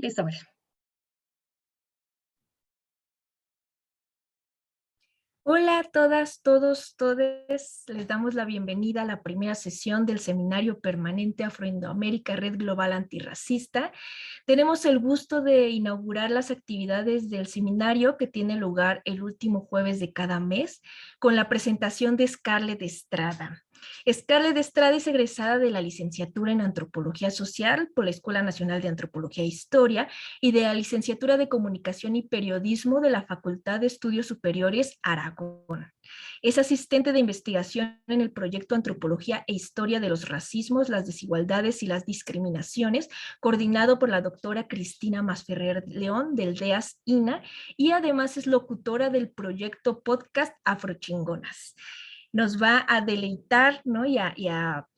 Listo, a ver. Hola a todas, todos, todes. Les damos la bienvenida a la primera sesión del Seminario Permanente Afroindoamérica Red Global Antirracista. Tenemos el gusto de inaugurar las actividades del seminario que tiene lugar el último jueves de cada mes con la presentación de Scarlett Estrada. Scarlett Estrada es egresada de la licenciatura en Antropología Social por la Escuela Nacional de Antropología e Historia y de la licenciatura de Comunicación y Periodismo de la Facultad de Estudios Superiores Aragón. Es asistente de investigación en el proyecto Antropología e Historia de los Racismos, las Desigualdades y las Discriminaciones, coordinado por la doctora Cristina Masferrer León del DEAS INA, y además es locutora del proyecto podcast Afrochingonas. Nos va a deleitar, ¿no? y a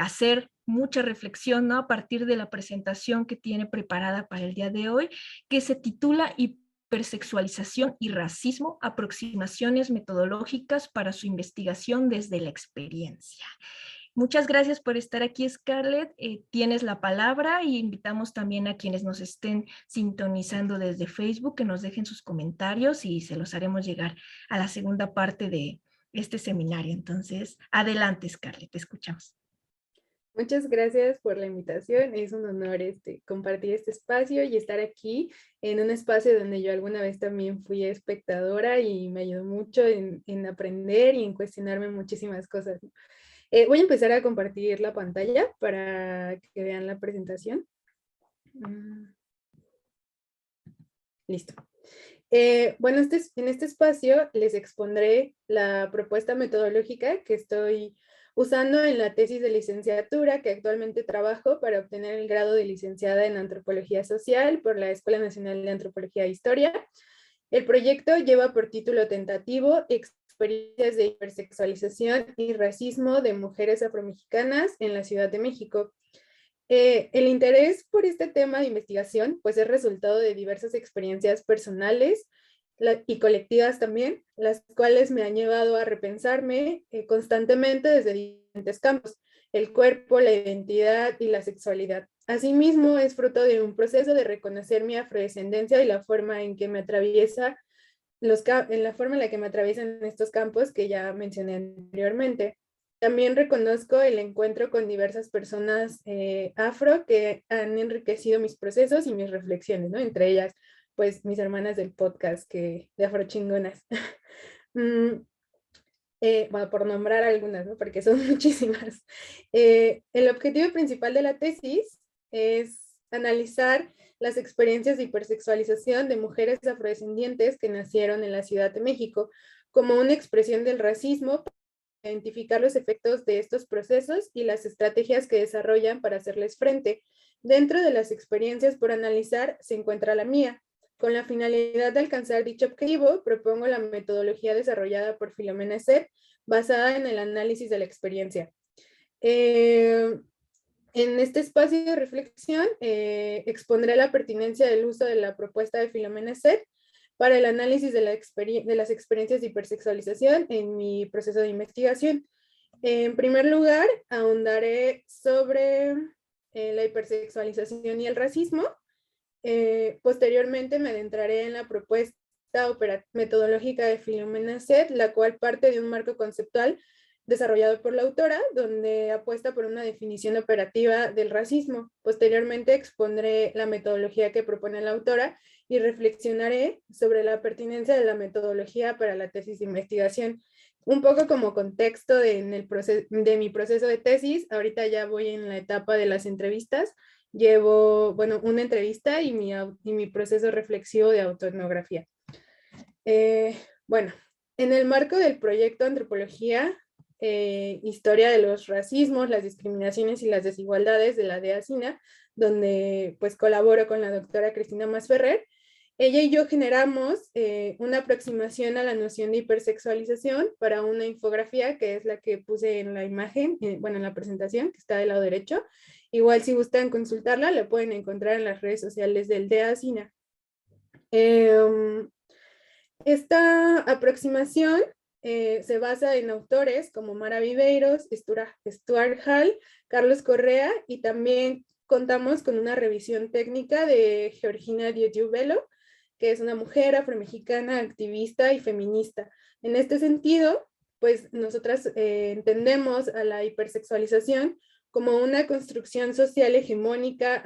hacer mucha reflexión, ¿no? A partir de la presentación que tiene preparada para el día de hoy, que se titula Hipersexualización y racismo, aproximaciones metodológicas para su investigación desde la experiencia. Muchas gracias por estar aquí, Scarlett. Tienes la palabra y invitamos también a quienes nos estén sintonizando desde Facebook que nos dejen sus comentarios y se los haremos llegar a la segunda parte de este seminario. Entonces, adelante, Scarlett, te escuchamos. Muchas gracias por la invitación. Es un honor compartir este espacio y estar aquí en un espacio donde yo alguna vez también fui espectadora y me ayudó mucho en aprender y en cuestionarme muchísimas cosas. Voy a empezar a compartir la pantalla para que vean la presentación. Listo. Bueno, en este espacio les expondré la propuesta metodológica que estoy usando en la tesis de licenciatura que actualmente trabajo para obtener el grado de licenciada en Antropología Social por la Escuela Nacional de Antropología e Historia. El proyecto lleva por título tentativo Experiencias de hipersexualización y racismo de mujeres afromexicanas en la Ciudad de México. El interés por este tema de investigación pues es resultado de diversas experiencias personales y colectivas también, las cuales me han llevado a repensarme constantemente desde diferentes campos, el cuerpo, la identidad y la sexualidad. Asimismo, es fruto de un proceso de reconocer mi afrodescendencia y la forma en que me atraviesa en la forma en la que me atraviesan estos campos que ya mencioné anteriormente. También reconozco el encuentro con diversas personas afro que han enriquecido mis procesos y mis reflexiones, ¿no? Entre ellas, pues, mis hermanas del podcast de Afrochingonas. Bueno, por nombrar algunas, ¿no? Porque son muchísimas. El objetivo principal de la tesis es analizar las experiencias de hipersexualización de mujeres afrodescendientes que nacieron en la Ciudad de México como una expresión del racismo, identificar los efectos de estos procesos y las estrategias que desarrollan para hacerles frente. Dentro de las experiencias por analizar se encuentra la mía. Con la finalidad de alcanzar dicho objetivo, propongo la metodología desarrollada por Filomena Set, basada en el análisis de la experiencia. En este espacio de reflexión, expondré la pertinencia del uso de la propuesta de Filomena Set para el análisis de las experiencias de hipersexualización en mi proceso de investigación. En primer lugar, ahondaré sobre la hipersexualización y el racismo. Posteriormente me adentraré en la propuesta metodológica de Filomena Set, la cual parte de un marco conceptual desarrollado por la autora, donde apuesta por una definición operativa del racismo. Posteriormente expondré la metodología que propone la autora y reflexionaré sobre la pertinencia de la metodología para la tesis de investigación. Un poco como contexto de mi proceso de tesis, ahorita ya voy en la etapa de las entrevistas. Llevo, bueno, una entrevista y mi proceso reflexivo de autoetnografía. Bueno, en el marco del proyecto Antropología, Historia de los Racismos, las Discriminaciones y las Desigualdades de la DEASINA, donde pues colaboro con la doctora Cristina Masferrer, ella y yo generamos una aproximación a la noción de hipersexualización para una infografía que es la que puse en la imagen, bueno, en la presentación, que está del lado derecho. Igual si gustan consultarla, la pueden encontrar en las redes sociales del DEASINA. Esta aproximación se basa en autores como Mara Viveiros, Stuart Hall, Carlos Correa y también contamos con una revisión técnica de Georgina Diodiubelo, que es una mujer afromexicana, activista y feminista. En este sentido, pues nosotras entendemos a la hipersexualización como una construcción social hegemónica,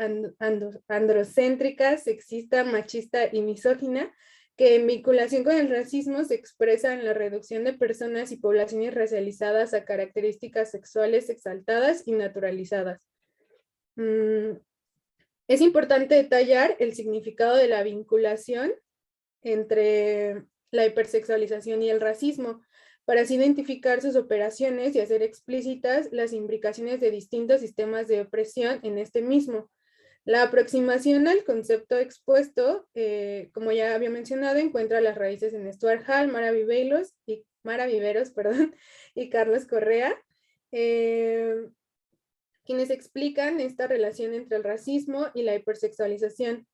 androcéntrica, sexista, machista y misógina, que en vinculación con el racismo se expresa en la reducción de personas y poblaciones racializadas a características sexuales exaltadas y naturalizadas. Es importante detallar el significado de la vinculación entre la hipersexualización y el racismo, para así identificar sus operaciones y hacer explícitas las imbricaciones de distintos sistemas de opresión en este mismo. La aproximación al concepto expuesto, como ya había mencionado, encuentra las raíces en Stuart Hall, Mara Viveros, y Carlos Correa, quienes explican esta relación entre el racismo y la hipersexualización.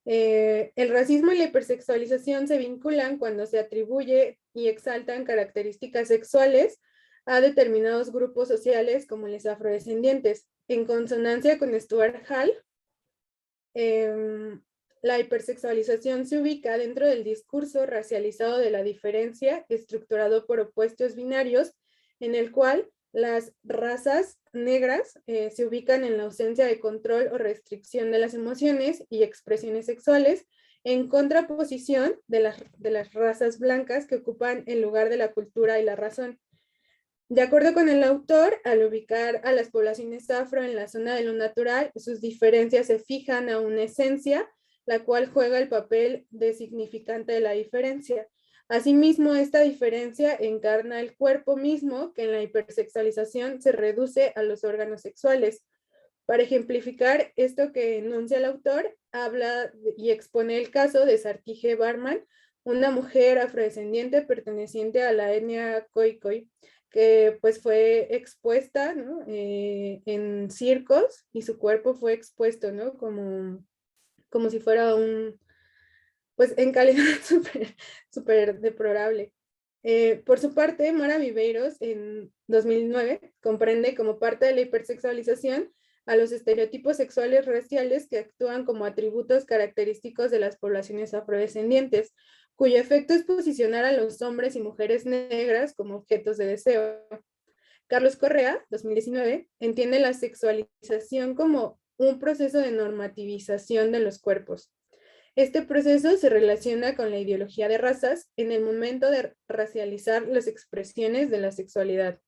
El racismo y la hipersexualización se vinculan cuando se atribuye y exaltan características sexuales a determinados grupos sociales como los afrodescendientes. En consonancia con Stuart Hall, la hipersexualización se ubica dentro del discurso racializado de la diferencia, estructurado por opuestos binarios, en el cual las razas negras se ubican en la ausencia de control o restricción de las emociones y expresiones sexuales, en contraposición de las razas blancas que ocupan el lugar de la cultura y la razón. De acuerdo con el autor, al ubicar a las poblaciones afro en la zona de lo natural, sus diferencias se fijan a una esencia, la cual juega el papel de significante de la diferencia. Asimismo, esta diferencia encarna el cuerpo mismo, que en la hipersexualización se reduce a los órganos sexuales. Para ejemplificar esto que enuncia el autor, habla y expone el caso de Sarkije Barman, una mujer afrodescendiente perteneciente a la etnia Khoikhoi, que pues fue expuesta, ¿no? En circos, y su cuerpo fue expuesto, ¿no? Como si fuera pues en calidad súper deplorable. Por su parte, Mara Viveiros en 2009 comprende como parte de la hipersexualización a los estereotipos sexuales raciales que actúan como atributos característicos de las poblaciones afrodescendientes, cuyo efecto es posicionar a los hombres y mujeres negras como objetos de deseo. Carlos Correa, 2019, entiende la sexualización como un proceso de normativización de los cuerpos. Este proceso se relaciona con la ideología de razas en el momento de racializar las expresiones de la sexualidad.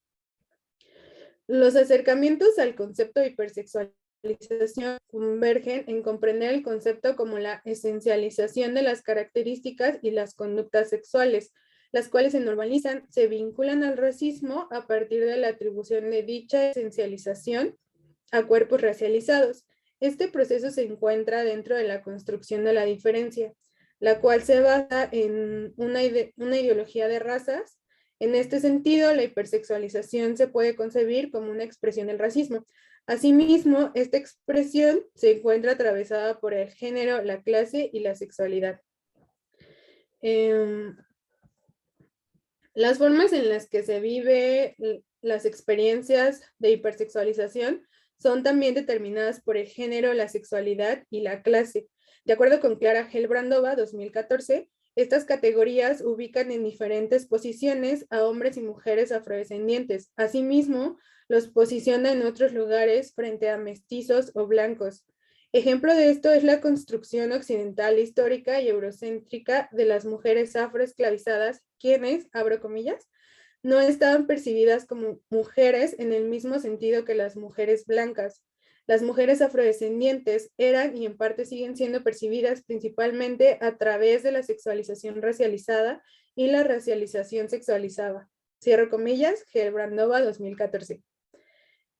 Los acercamientos al concepto de hipersexualización convergen en comprender el concepto como la esencialización de las características y las conductas sexuales, las cuales se normalizan, se vinculan al racismo a partir de la atribución de dicha esencialización a cuerpos racializados. Este proceso se encuentra dentro de la construcción de la diferencia, la cual se basa en una ideología de razas. En este sentido, la hipersexualización se puede concebir como una expresión del racismo. Asimismo, esta expresión se encuentra atravesada por el género, la clase y la sexualidad. Las formas en las que se vive las experiencias de hipersexualización son también determinadas por el género, la sexualidad y la clase. De acuerdo con Clara Gelbrandova, 2014, estas categorías ubican en diferentes posiciones a hombres y mujeres afrodescendientes. Asimismo, los posiciona en otros lugares frente a mestizos o blancos. Ejemplo de esto es la construcción occidental histórica y eurocéntrica de las mujeres afroesclavizadas, quienes, abro comillas, no estaban percibidas como mujeres en el mismo sentido que las mujeres blancas. Las mujeres afrodescendientes eran y en parte siguen siendo percibidas principalmente a través de la sexualización racializada y la racialización sexualizada. Cierro comillas, Gelbrandova 2014.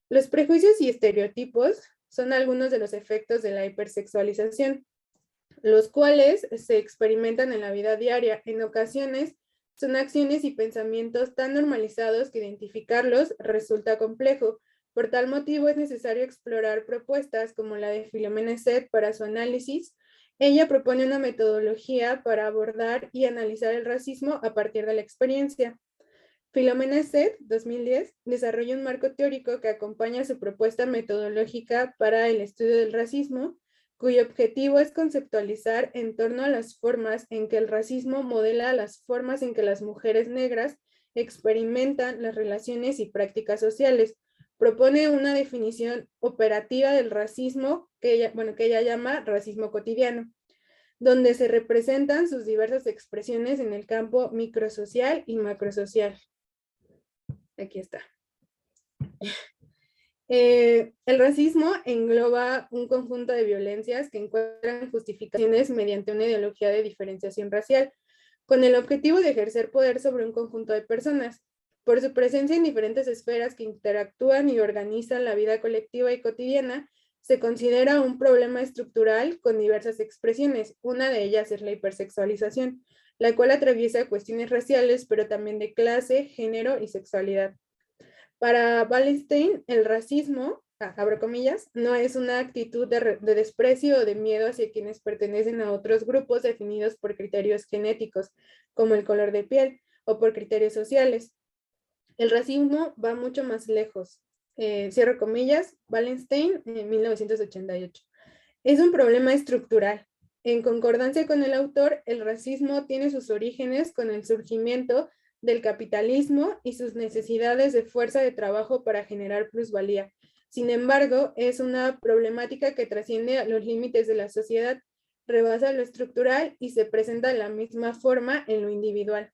Los prejuicios y estereotipos son algunos de los efectos de la hipersexualización, los cuales se experimentan en la vida diaria. En ocasiones son acciones y pensamientos tan normalizados que identificarlos resulta complejo. Por tal motivo es necesario explorar propuestas como la de Filomena Set para su análisis. Ella propone una metodología para abordar y analizar el racismo a partir de la experiencia. Filomena Set, 2010, desarrolla un marco teórico que acompaña su propuesta metodológica para el estudio del racismo, cuyo objetivo es conceptualizar en torno a las formas en que el racismo modela las formas en que las mujeres negras experimentan las relaciones y prácticas sociales. Propone una definición operativa del racismo que ella llama racismo cotidiano, donde se representan sus diversas expresiones en el campo microsocial y macrosocial. Aquí está. El racismo engloba un conjunto de violencias que encuentran justificaciones mediante una ideología de diferenciación racial, con el objetivo de ejercer poder sobre un conjunto de personas. Por su presencia en diferentes esferas que interactúan y organizan la vida colectiva y cotidiana, se considera un problema estructural con diversas expresiones. Una de ellas es la hipersexualización, la cual atraviesa cuestiones raciales, pero también de clase, género y sexualidad. Para Wallenstein, el racismo, abro comillas, no es una actitud de desprecio o de miedo hacia quienes pertenecen a otros grupos definidos por criterios genéticos, como el color de piel, o por criterios sociales. El racismo va mucho más lejos. Cierro comillas, Wallenstein, en 1988. Es un problema estructural. En concordancia con el autor, el racismo tiene sus orígenes con el surgimiento del capitalismo y sus necesidades de fuerza de trabajo para generar plusvalía. Sin embargo, es una problemática que trasciende a los límites de la sociedad, rebasa lo estructural y se presenta de la misma forma en lo individual.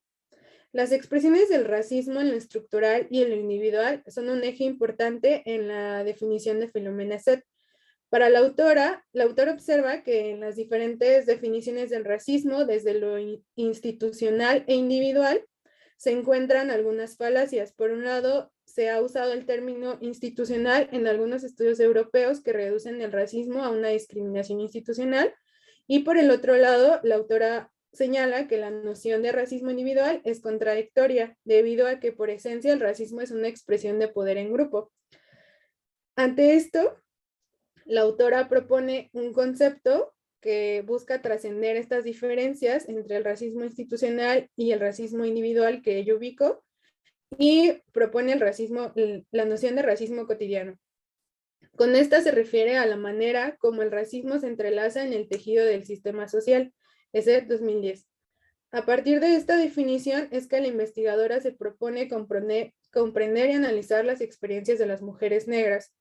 Las expresiones del racismo en lo estructural y en lo individual son un eje importante en la definición de Filomena Set. Para la autora observa que en las diferentes definiciones del racismo, desde lo institucional e individual, se encuentran algunas falacias. Por un lado, se ha usado el término institucional en algunos estudios europeos que reducen el racismo a una discriminación institucional, y por el otro lado, la autora señala que la noción de racismo individual es contradictoria, debido a que por esencia el racismo es una expresión de poder en grupo. Ante esto, la autora propone un concepto que busca trascender estas diferencias entre el racismo institucional y el racismo individual que ella ubicó, y propone la noción de racismo cotidiano. Con esta se refiere a la manera como el racismo se entrelaza en el tejido del sistema social. Ese 2010. A partir de esta definición es que la investigadora se propone comprender y analizar las experiencias de las mujeres negras.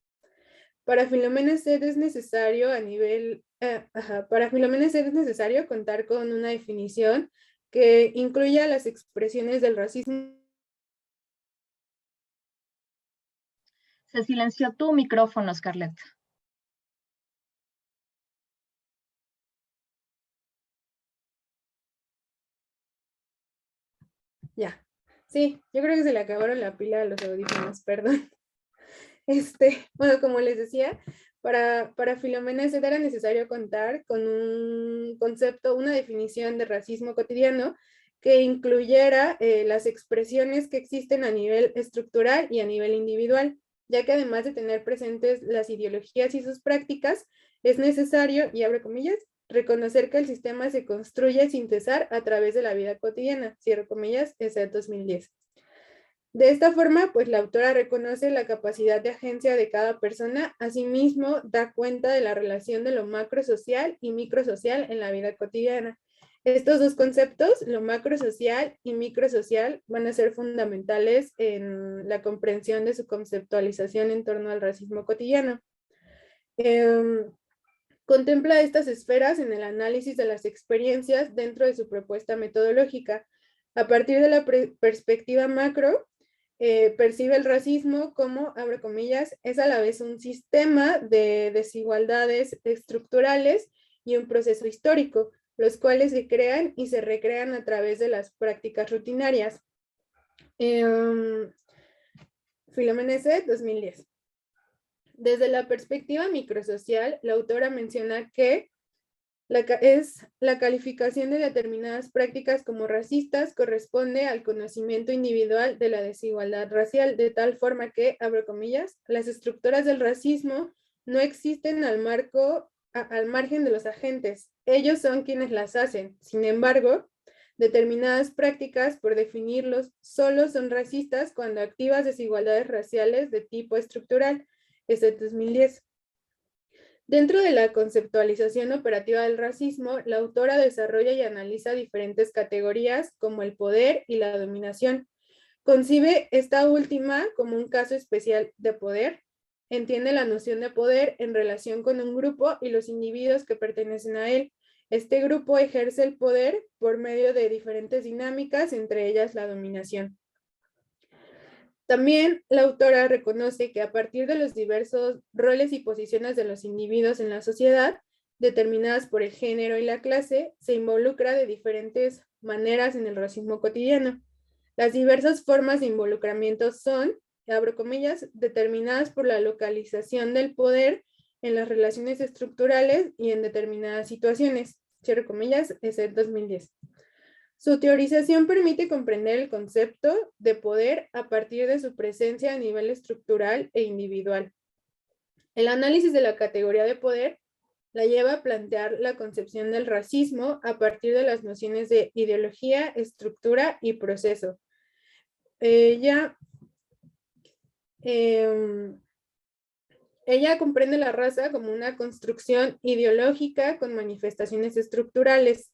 Para Filomena Set es necesario contar con una definición que incluya las expresiones del racismo. Se silenció tu micrófono, Scarlett. Ya, sí, yo creo que se le acabaron la pila a los audífonos, perdón. Bueno, como les decía, para Filomena Set era necesario contar con un concepto, una definición de racismo cotidiano que incluyera las expresiones que existen a nivel estructural y a nivel individual, ya que además de tener presentes las ideologías y sus prácticas, es necesario, y abro comillas, reconocer que el sistema se construye sin cesar a través de la vida cotidiana, cierro comillas, ese 2010. De esta forma, pues la autora reconoce la capacidad de agencia de cada persona, asimismo da cuenta de la relación de lo macrosocial y microsocial en la vida cotidiana. Estos dos conceptos, lo macrosocial y microsocial, van a ser fundamentales en la comprensión de su conceptualización en torno al racismo cotidiano. Contempla estas esferas en el análisis de las experiencias dentro de su propuesta metodológica. A partir de la perspectiva macro, percibe el racismo como, abro comillas, es a la vez un sistema de desigualdades estructurales y un proceso histórico, los cuales se crean y se recrean a través de las prácticas rutinarias. Filomena Set, 2010. Desde la perspectiva microsocial, la autora menciona que la calificación de determinadas prácticas como racistas corresponde al conocimiento individual de la desigualdad racial, de tal forma que, abro comillas, las estructuras del racismo no existen al margen de los agentes. Ellos son quienes las hacen. Sin embargo, Determinadas prácticas, por definirlos, solo son racistas cuando activas desigualdades raciales de tipo estructural. Este 2010. Dentro de la conceptualización operativa del racismo, la autora desarrolla y analiza diferentes categorías como el poder y la dominación. Concibe esta última como un caso especial de poder. Entiende la noción de poder en relación con un grupo y los individuos que pertenecen a él. Este grupo ejerce el poder por medio de diferentes dinámicas, entre ellas la dominación. También la autora reconoce que a partir de los diversos roles y posiciones de los individuos en la sociedad, determinadas por el género y la clase, se involucra de diferentes maneras en el racismo cotidiano. Las diversas formas de involucramiento son, abro comillas, determinadas por la localización del poder en las relaciones estructurales y en determinadas situaciones, cierro comillas, es el 2010. Su teorización permite comprender el concepto de poder a partir de su presencia a nivel estructural e individual. El análisis de la categoría de poder la lleva a plantear la concepción del racismo a partir de las nociones de ideología, estructura y proceso. Ella comprende la raza como una construcción ideológica con manifestaciones estructurales,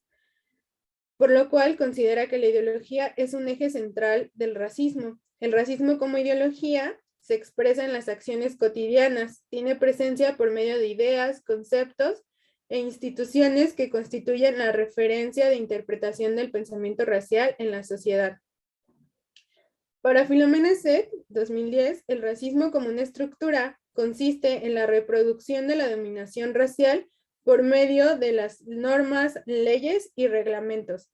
por lo cual considera que la ideología es un eje central del racismo. El racismo como ideología se expresa en las acciones cotidianas, tiene presencia por medio de ideas, conceptos e instituciones que constituyen la referencia de interpretación del pensamiento racial en la sociedad. Para Philomena Seth, 2010, el racismo como una estructura consiste en la reproducción de la dominación racial por medio de las normas, leyes y reglamentos.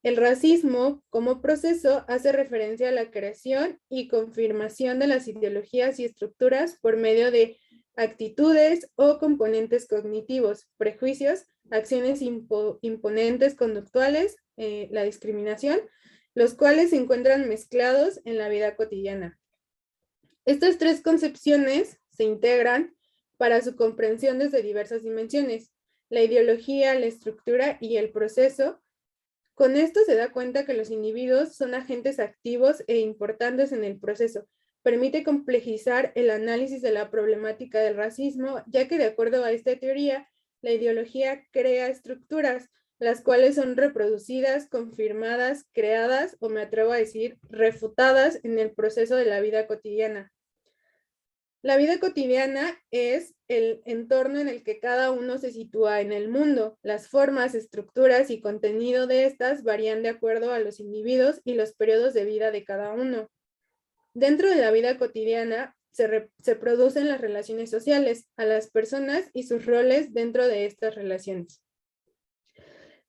El racismo como proceso hace referencia a la creación y confirmación de las ideologías y estructuras por medio de actitudes o componentes cognitivos, prejuicios, acciones imponentes conductuales, la discriminación, los cuales se encuentran mezclados en la vida cotidiana. Estas tres concepciones se integran para su comprensión desde diversas dimensiones: la ideología, la estructura y el proceso. Con esto se da cuenta que los individuos son agentes activos e importantes en el proceso. Permite complejizar el análisis de la problemática del racismo, ya que de acuerdo a esta teoría, la ideología crea estructuras, las cuales son reproducidas, confirmadas, creadas, o me atrevo a decir, refutadas en el proceso de la vida cotidiana. La vida cotidiana es el entorno en el que cada uno se sitúa en el mundo. Las formas, estructuras y contenido de estas varían de acuerdo a los individuos y los periodos de vida de cada uno. Dentro de la vida cotidiana se producen las relaciones sociales, a las personas y sus roles dentro de estas relaciones.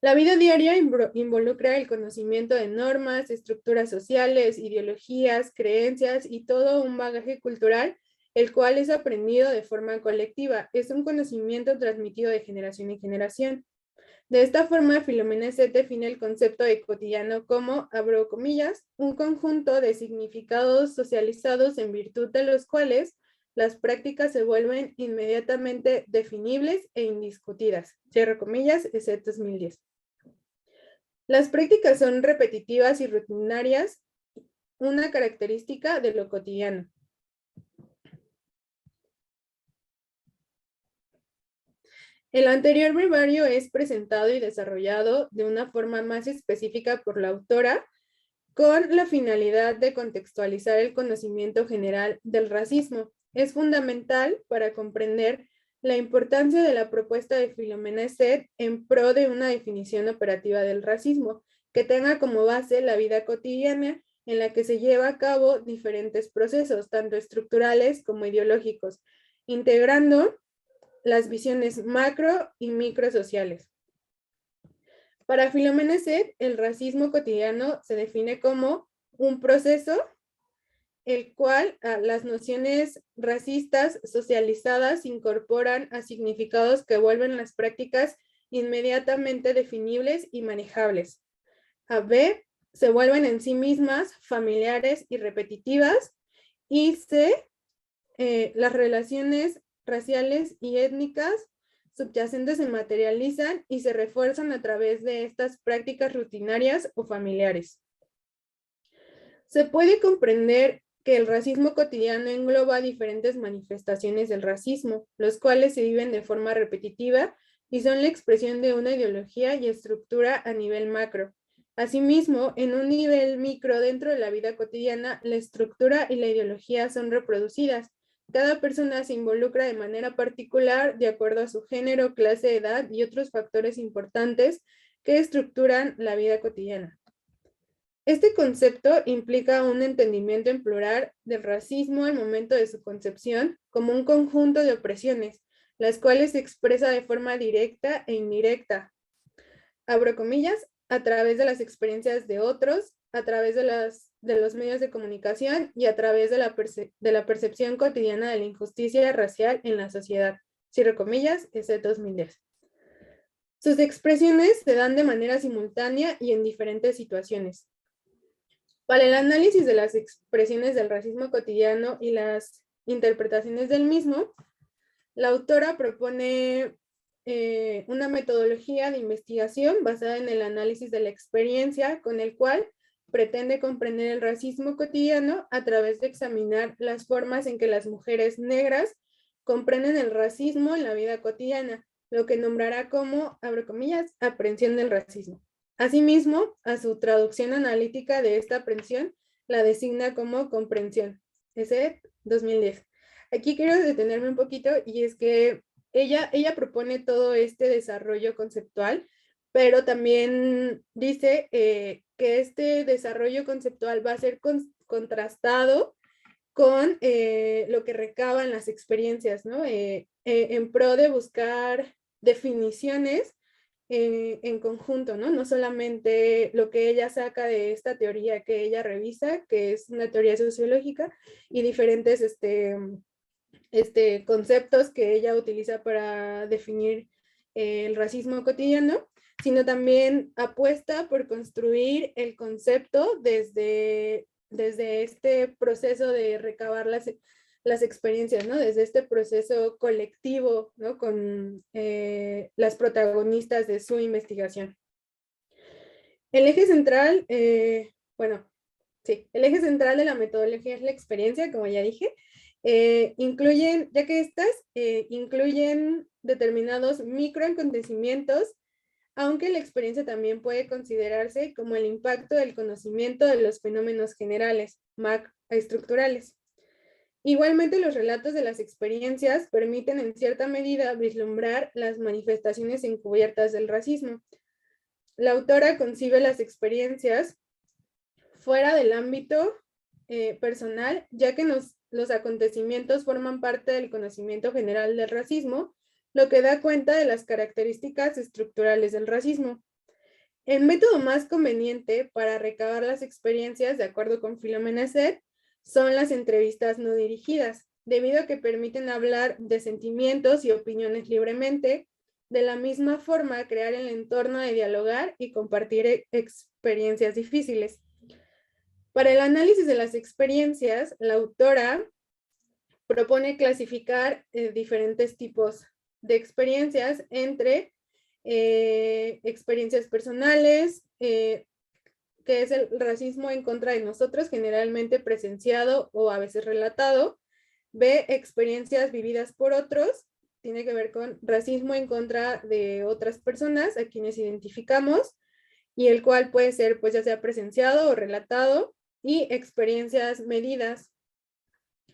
La vida diaria involucra el conocimiento de normas, estructuras sociales, ideologías, creencias y todo un bagaje cultural, el cual es aprendido de forma colectiva. Es un conocimiento transmitido de generación en generación. De esta forma, Philomena Seth define el concepto de cotidiano como, abro comillas, un conjunto de significados socializados en virtud de los cuales las prácticas se vuelven inmediatamente definibles e indiscutidas. Cierro comillas, Seth 2010. Las prácticas son repetitivas y rutinarias, una característica de lo cotidiano. El anterior brevario es presentado y desarrollado de una forma más específica por la autora, con la finalidad de contextualizar el conocimiento general del racismo. Es fundamental para comprender la importancia de la propuesta de Philomena Seth en pro de una definición operativa del racismo, que tenga como base la vida cotidiana en la que se lleva a cabo diferentes procesos, tanto estructurales como ideológicos, integrando las visiones macro y microsociales. Para Philomena Seth, el racismo cotidiano se define como un proceso el cual las nociones racistas socializadas incorporan a significados que vuelven las prácticas inmediatamente definibles y manejables. A B, se vuelven en sí mismas familiares y repetitivas. Y C, las relaciones raciales y étnicas subyacentes se materializan y se refuerzan a través de estas prácticas rutinarias o familiares. Se puede comprender que el racismo cotidiano engloba diferentes manifestaciones del racismo, los cuales se viven de forma repetitiva y son la expresión de una ideología y estructura a nivel macro. Asimismo, en un nivel micro dentro de la vida cotidiana, la estructura y la ideología son reproducidas. Cada persona se involucra de manera particular de acuerdo a su género, clase, edad y otros factores importantes que estructuran la vida cotidiana. Este concepto implica un entendimiento en plural del racismo al momento de su concepción como un conjunto de opresiones, las cuales se expresa de forma directa e indirecta, abro comillas, a través de las experiencias de otros, a través de los medios de comunicación y a través de la percepción cotidiana de la injusticia racial en la sociedad. Cierro comillas, ese 2010. Sus expresiones se dan de manera simultánea y en diferentes situaciones. Para el análisis de las expresiones del racismo cotidiano y las interpretaciones del mismo, la autora propone una metodología de investigación basada en el análisis de la experiencia, con el cual pretende comprender el racismo cotidiano a través de examinar las formas en que las mujeres negras comprenden el racismo en la vida cotidiana, lo que nombrará como, abro comillas, aprehensión del racismo. Asimismo, a su traducción analítica de esta aprehensión la designa como comprensión. Ese 2010. Aquí quiero detenerme un poquito y es que ella propone todo este desarrollo conceptual, pero también dice que este desarrollo conceptual va a ser contrastado con lo que recaban las experiencias, ¿no? En pro de buscar definiciones en conjunto, ¿no? No solamente lo que ella saca de esta teoría que ella revisa, que es una teoría sociológica, y diferentes conceptos que ella utiliza para definir el racismo cotidiano, sino también apuesta por construir el concepto desde este proceso de recabar las experiencias, ¿no? Desde este proceso colectivo, ¿no? Con las protagonistas de su investigación. El eje central, el eje central de la metodología es la experiencia, como ya dije. Incluyen, ya que estas incluyen determinados microacontecimientos, aunque la experiencia también puede considerarse como el impacto del conocimiento de los fenómenos generales, macroestructurales. Igualmente, los relatos de las experiencias permiten en cierta medida vislumbrar las manifestaciones encubiertas del racismo. La autora concibe las experiencias fuera del ámbito personal, ya que los acontecimientos forman parte del conocimiento general del racismo, lo que da cuenta de las características estructurales del racismo. El método más conveniente para recabar las experiencias, de acuerdo con Philomena Zet, son las entrevistas no dirigidas, debido a que permiten hablar de sentimientos y opiniones libremente, de la misma forma crear el entorno de dialogar y compartir experiencias difíciles. Para el análisis de las experiencias, la autora propone clasificar diferentes tipos de experiencias entre experiencias personales, que es el racismo en contra de nosotros, generalmente presenciado o a veces relatado. B, experiencias vividas por otros, tiene que ver con racismo en contra de otras personas a quienes identificamos, y el cual puede ser pues ya sea presenciado o relatado, y experiencias medidas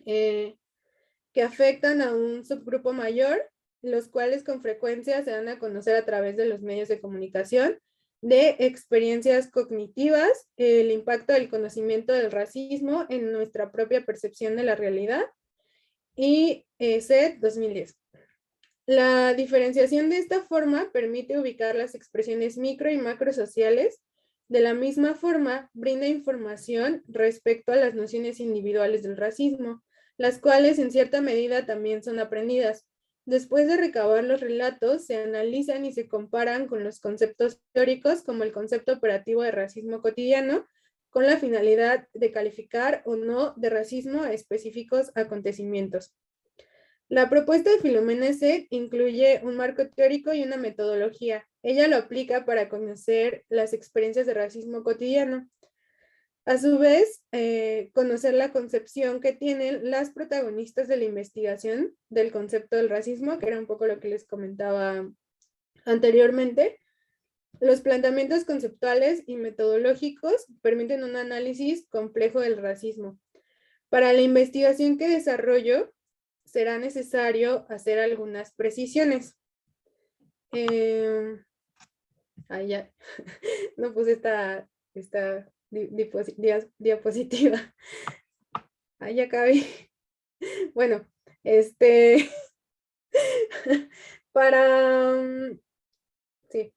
que afectan a un subgrupo mayor, los cuales con frecuencia se dan a conocer a través de los medios de comunicación, de experiencias cognitivas, el impacto del conocimiento del racismo en nuestra propia percepción de la realidad, y CET 2010. La diferenciación de esta forma permite ubicar las expresiones micro y macro sociales. De la misma forma, brinda información respecto a las nociones individuales del racismo, las cuales en cierta medida también son aprendidas. Después de recabar los relatos, se analizan y se comparan con los conceptos teóricos como el concepto operativo de racismo cotidiano, con la finalidad de calificar o no de racismo a específicos acontecimientos. La propuesta de Filomena Set incluye un marco teórico y una metodología. Ella lo aplica para conocer las experiencias de racismo cotidiano. A su vez, conocer la concepción que tienen las protagonistas de la investigación del concepto del racismo, que era un poco lo que les comentaba anteriormente. Los planteamientos conceptuales y metodológicos permiten un análisis complejo del racismo. Para la investigación que desarrollo, será necesario hacer algunas precisiones. Ya no puse esta diapositiva. Ahí acabé. Bueno, para, sí,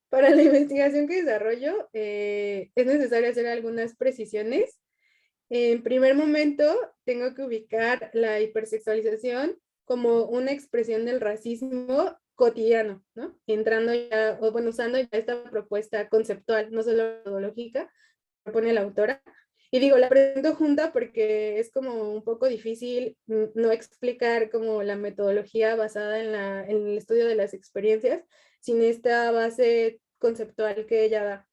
para la investigación que desarrollo es necesario hacer algunas precisiones. En primer momento, tengo que ubicar la hipersexualización como una expresión del racismo cotidiano, ¿no? Entrando ya, o bueno, usando ya esta propuesta conceptual, no solo metodológica, que propone la autora. Y digo, la presento junta porque es como un poco difícil no explicar como la metodología basada en el estudio de las experiencias sin esta base conceptual que ella da.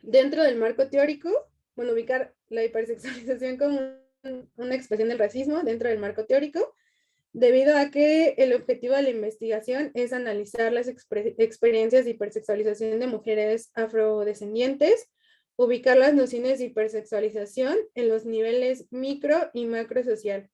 Dentro del marco teórico, bueno, ubicar la hipersexualización como una expresión del racismo dentro del marco teórico, debido a que el objetivo de la investigación es analizar las experiencias de hipersexualización de mujeres afrodescendientes, ubicar las nociones de hipersexualización en los niveles micro y macro social.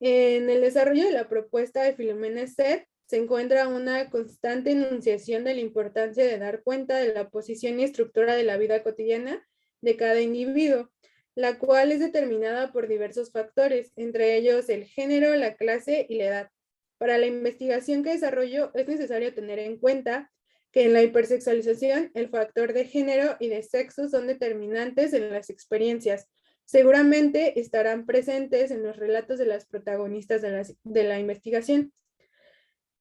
En el desarrollo de la propuesta de Filomena Set, se encuentra una constante enunciación de la importancia de dar cuenta de la posición y estructura de la vida cotidiana de cada individuo, la cual es determinada por diversos factores, entre ellos el género, la clase y la edad. Para la investigación que desarrollo es necesario tener en cuenta que en la hipersexualización el factor de género y de sexo son determinantes en las experiencias. Seguramente estarán presentes en los relatos de las protagonistas de la investigación.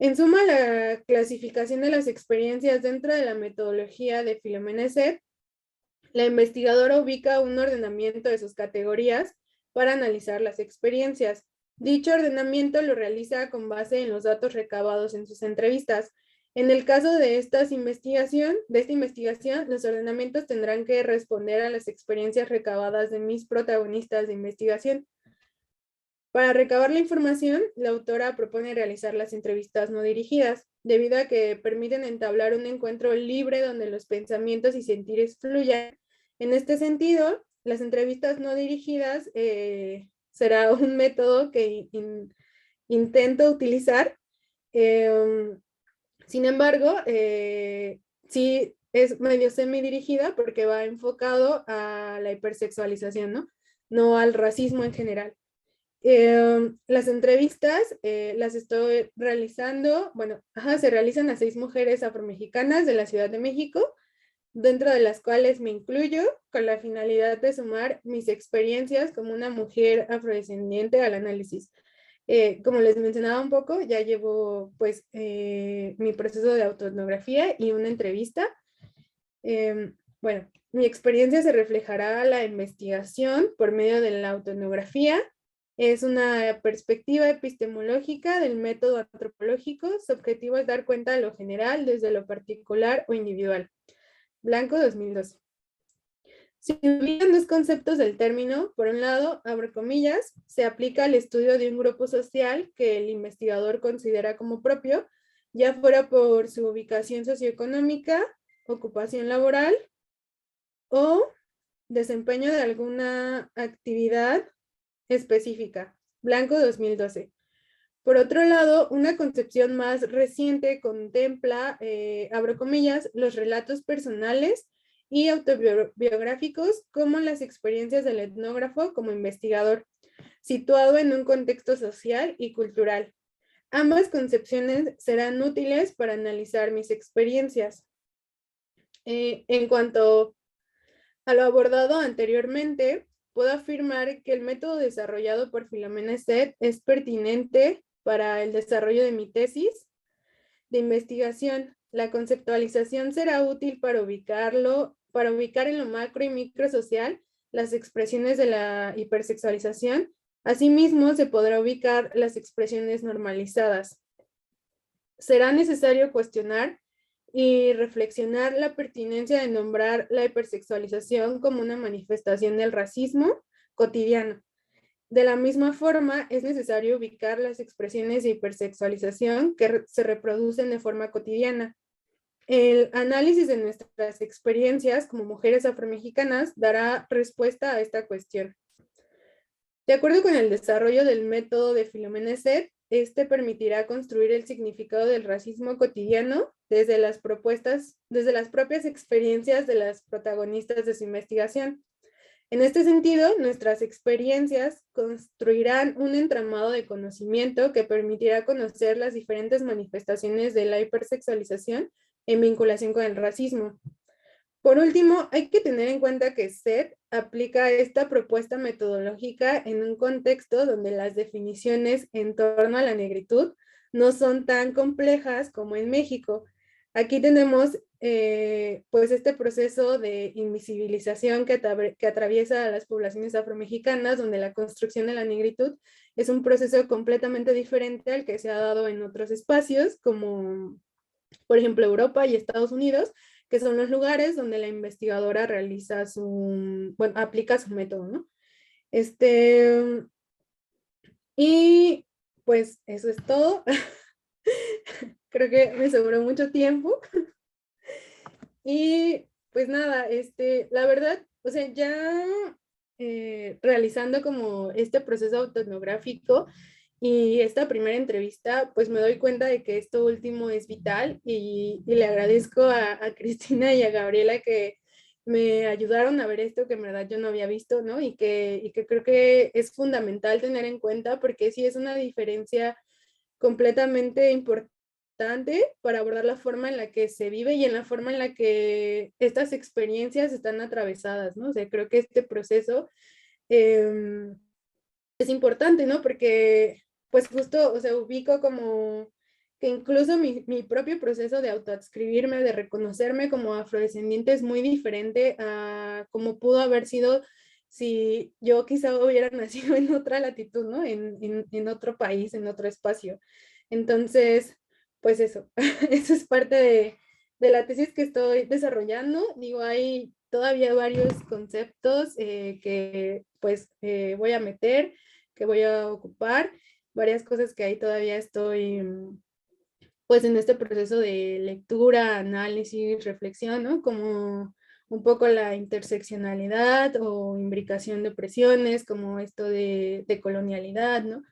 En suma, la clasificación de las experiencias dentro de la metodología de Filomena Set, la investigadora ubica un ordenamiento de sus categorías para analizar las experiencias. Dicho ordenamiento lo realiza con base en los datos recabados en sus entrevistas. En el caso de esta investigación, los ordenamientos tendrán que responder a las experiencias recabadas de mis protagonistas de investigación. Para recabar la información, la autora propone realizar las entrevistas no dirigidas, debido a que permiten entablar un encuentro libre donde los pensamientos y sentires fluyan. En este sentido, las entrevistas no dirigidas será un método que intento utilizar. Sin embargo, sí es medio semidirigida porque va enfocado a la hipersexualización, ¿no? No al racismo en general. Las entrevistas las estoy realizando, se realizan a 6 mujeres afromexicanas de la Ciudad de México, dentro de las cuales me incluyo con la finalidad de sumar mis experiencias como una mujer afrodescendiente al análisis. Como les mencionaba un poco, ya llevo pues mi proceso de autoetnografía y una entrevista. Mi experiencia se reflejará a la investigación por medio de la autoetnografía. Es una perspectiva epistemológica del método antropológico. Su objetivo es dar cuenta de lo general desde lo particular o individual. Blanco, 2012. Si ubican dos conceptos del término, por un lado, abro comillas, se aplica al estudio de un grupo social que el investigador considera como propio, ya fuera por su ubicación socioeconómica, ocupación laboral o desempeño de alguna actividad específica. Blanco, 2012. Por otro lado, una concepción más reciente contempla, abro comillas, los relatos personales y autobiográficos como las experiencias del etnógrafo como investigador, situado en un contexto social y cultural. Ambas concepciones serán útiles para analizar mis experiencias. En cuanto a lo abordado anteriormente, puedo afirmar que el método desarrollado por Filomena Set es pertinente para el desarrollo de mi tesis de investigación. La conceptualización será útil para ubicar en lo macro y micro social las expresiones de la hipersexualización Asimismo, se podrá ubicar las expresiones normalizadas. Será necesario cuestionar y reflexionar la pertinencia de nombrar la hipersexualización como una manifestación del racismo cotidiano. De la misma forma, es necesario ubicar las expresiones de hipersexualización que se reproducen de forma cotidiana. El análisis de nuestras experiencias como mujeres afromexicanas dará respuesta a esta cuestión. De acuerdo con el desarrollo del método de Philomena Set, este permitirá construir el significado del racismo cotidiano desde las propias experiencias de las protagonistas de su investigación. En este sentido, nuestras experiencias construirán un entramado de conocimiento que permitirá conocer las diferentes manifestaciones de la hipersexualización en vinculación con el racismo. Por último, hay que tener en cuenta que SET aplica esta propuesta metodológica en un contexto donde las definiciones en torno a la negritud no son tan complejas como en México. Aquí tenemos pues este proceso de invisibilización que atraviesa a las poblaciones afromexicanas, donde la construcción de la negritud es un proceso completamente diferente al que se ha dado en otros espacios, como por ejemplo Europa y Estados Unidos, que son los lugares donde la investigadora realiza aplica su método, ¿no? Y pues eso es todo. Creo que me sobró mucho tiempo. Y pues nada, la verdad, o sea, ya realizando como este proceso autoetnográfico y esta primera entrevista, pues me doy cuenta de que esto último es vital y le agradezco a Cristina y a Gabriela que me ayudaron a ver esto que en verdad yo no había visto, ¿no? Y que creo que es fundamental tener en cuenta porque sí es una diferencia completamente importante para abordar la forma en la que se vive y en la forma en la que estas experiencias están atravesadas, ¿no? O sea, creo que este proceso es importante, ¿no? Porque, pues justo, o sea, ubico como que incluso mi propio proceso de autoadscribirme, de reconocerme como afrodescendiente es muy diferente a como pudo haber sido si yo quizá hubiera nacido en otra latitud, ¿no? En otro país, en otro espacio. Entonces, pues eso, eso es parte de la tesis que estoy desarrollando. Digo, hay todavía varios conceptos que pues voy a meter, que voy a ocupar, varias cosas que ahí todavía estoy pues en este proceso de lectura, análisis, reflexión, ¿no? Como un poco la interseccionalidad o imbricación de presiones, como esto de colonialidad, ¿no?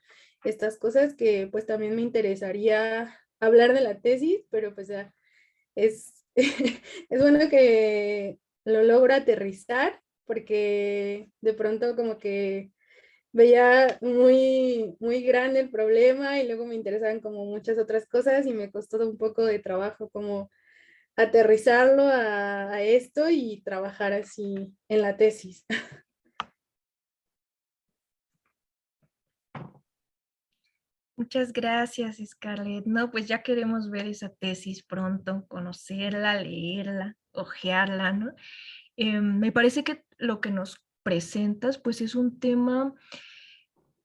Estas cosas que pues también me interesaría hablar de la tesis, pero pues ya es, es bueno que lo logro aterrizar porque de pronto como que veía muy grande el problema y luego me interesaban como muchas otras cosas y me costó un poco de trabajo como aterrizarlo a esto y trabajar así en la tesis. Muchas gracias, Scarlett. No, pues ya queremos ver esa tesis pronto, conocerla, leerla, hojearla, ¿no? Me parece que lo que nos presentas, pues es un tema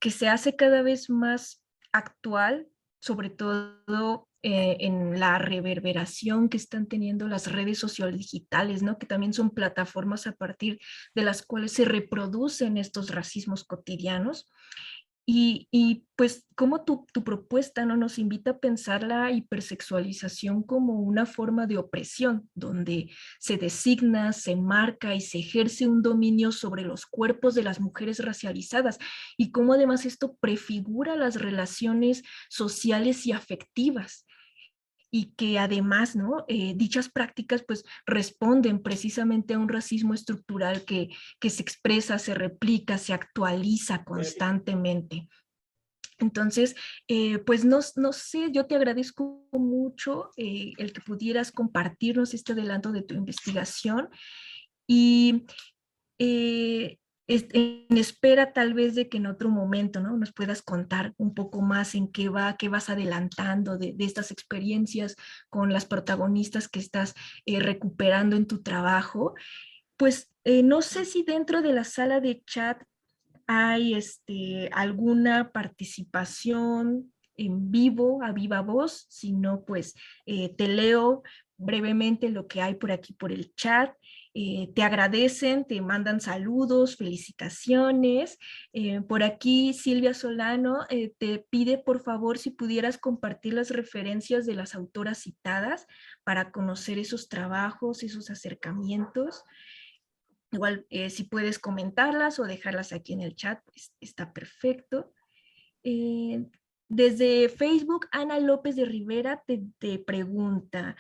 que se hace cada vez más actual, sobre todo en la reverberación que están teniendo las redes sociodigitales, ¿no? Que también son plataformas a partir de las cuales se reproducen estos racismos cotidianos. Pues como tu propuesta, ¿no? Nos invita a pensar la hipersexualización como una forma de opresión, donde se designa, se marca y se ejerce un dominio sobre los cuerpos de las mujeres racializadas, y cómo además esto prefigura las relaciones sociales y afectivas, y que además, ¿no? Dichas prácticas pues responden precisamente a un racismo estructural que se expresa, se replica, se actualiza constantemente. Entonces, pues no sé, yo te agradezco mucho el que pudieras compartirnos este adelanto de tu investigación y en espera tal vez de que en otro momento, ¿no? Nos puedas contar un poco más en qué vas adelantando de estas experiencias con las protagonistas que estás recuperando en tu trabajo. Pues no sé si dentro de la sala de chat hay alguna participación en vivo, a viva voz, si no, pues te leo brevemente lo que hay por aquí por el chat. Te agradecen, te mandan saludos, felicitaciones. Por aquí Silvia Solano te pide por favor si pudieras compartir las referencias de las autoras citadas para conocer esos trabajos, esos acercamientos. Igual si puedes comentarlas o dejarlas aquí en el chat, pues está perfecto. Eh, Desde Facebook, Ana López de Rivera te pregunta,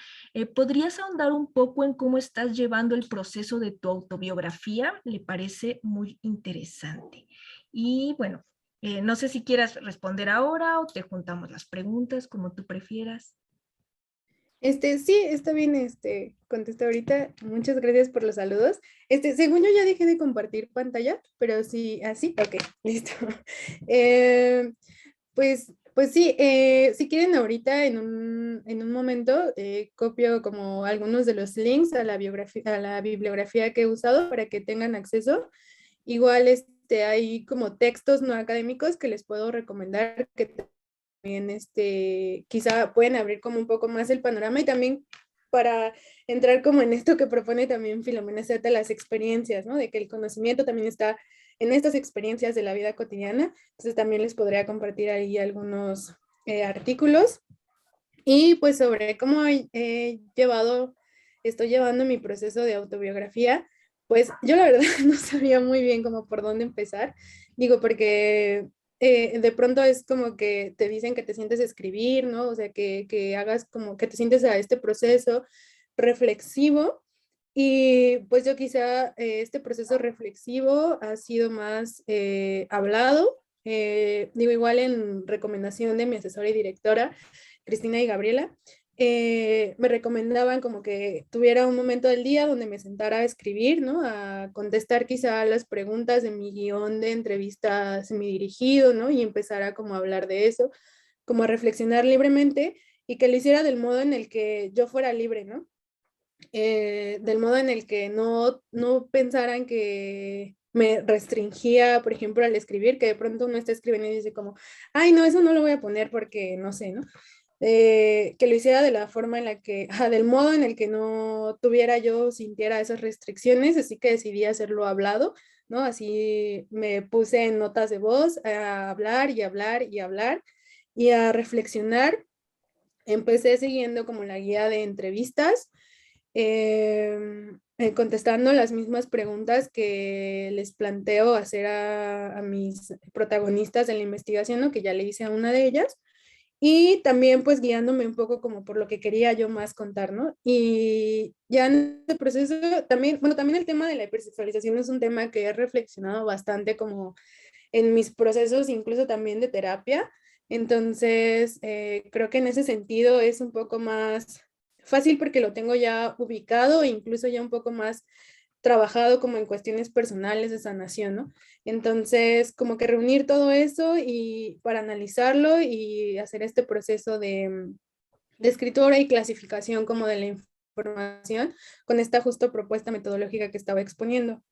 ¿podrías ahondar un poco en cómo estás llevando el proceso de tu autobiografía? Le parece muy interesante. Y bueno, no sé si quieras responder ahora o te juntamos las preguntas, como tú prefieras. Sí, está bien, contesto ahorita. Muchas gracias por los saludos. Según yo ya dejé de compartir pantalla, pero sí, así, ok, listo. Pues sí, si quieren ahorita en un momento copio como algunos de los links a la bibliografía que he usado para que tengan acceso. Igual hay como textos no académicos que les puedo recomendar que también quizá pueden abrir como un poco más el panorama y también para entrar como en esto que propone también Filomena Zeta, las experiencias, ¿no? De que el conocimiento también está en estas experiencias de la vida cotidiana. Entonces también les podría compartir ahí algunos artículos y pues sobre cómo estoy llevando mi proceso de autobiografía. Pues yo la verdad no sabía muy bien cómo por dónde empezar. Digo, porque de pronto es como que te dicen que te sientes a escribir, ¿no? O sea, que hagas como que te sientes a este proceso reflexivo. Y pues yo quizá este proceso reflexivo ha sido más hablado. Digo, igual en recomendación de mi asesora y directora, Cristina y Gabriela, me recomendaban como que tuviera un momento del día donde me sentara a escribir, ¿no? A contestar quizá las preguntas de mi guión de entrevistas semidirigido, ¿no? Y empezara como a hablar de eso, como a reflexionar libremente y que lo hiciera del modo en el que yo fuera libre, ¿no? Del modo en el que no pensaran que me restringía, por ejemplo, al escribir, que de pronto uno está escribiendo y dice como, ay, no, eso no lo voy a poner porque no sé, ¿no? Que lo hiciera de la forma en la que, del modo en el que no tuviera yo, sintiera esas restricciones, así que decidí hacerlo hablado, ¿no? Así me puse en notas de voz a hablar y hablar y hablar y a reflexionar. Empecé siguiendo como la guía de entrevistas, contestando las mismas preguntas que les planteo hacer a mis protagonistas de la investigación, ¿no? Que ya le hice a una de ellas. Y también pues guiándome un poco como por lo que quería yo más contar, ¿no? Y ya en este proceso también, bueno, también el tema de la hipersexualización es un tema que he reflexionado bastante como en mis procesos, incluso también de terapia. Entonces, creo que en ese sentido es un poco más fácil porque lo tengo ya ubicado e incluso ya un poco más trabajado como en cuestiones personales de sanación, ¿no? Entonces, como que reunir todo eso y para analizarlo y hacer este proceso de escritura y clasificación como de la información con esta justo propuesta metodológica que estaba exponiendo.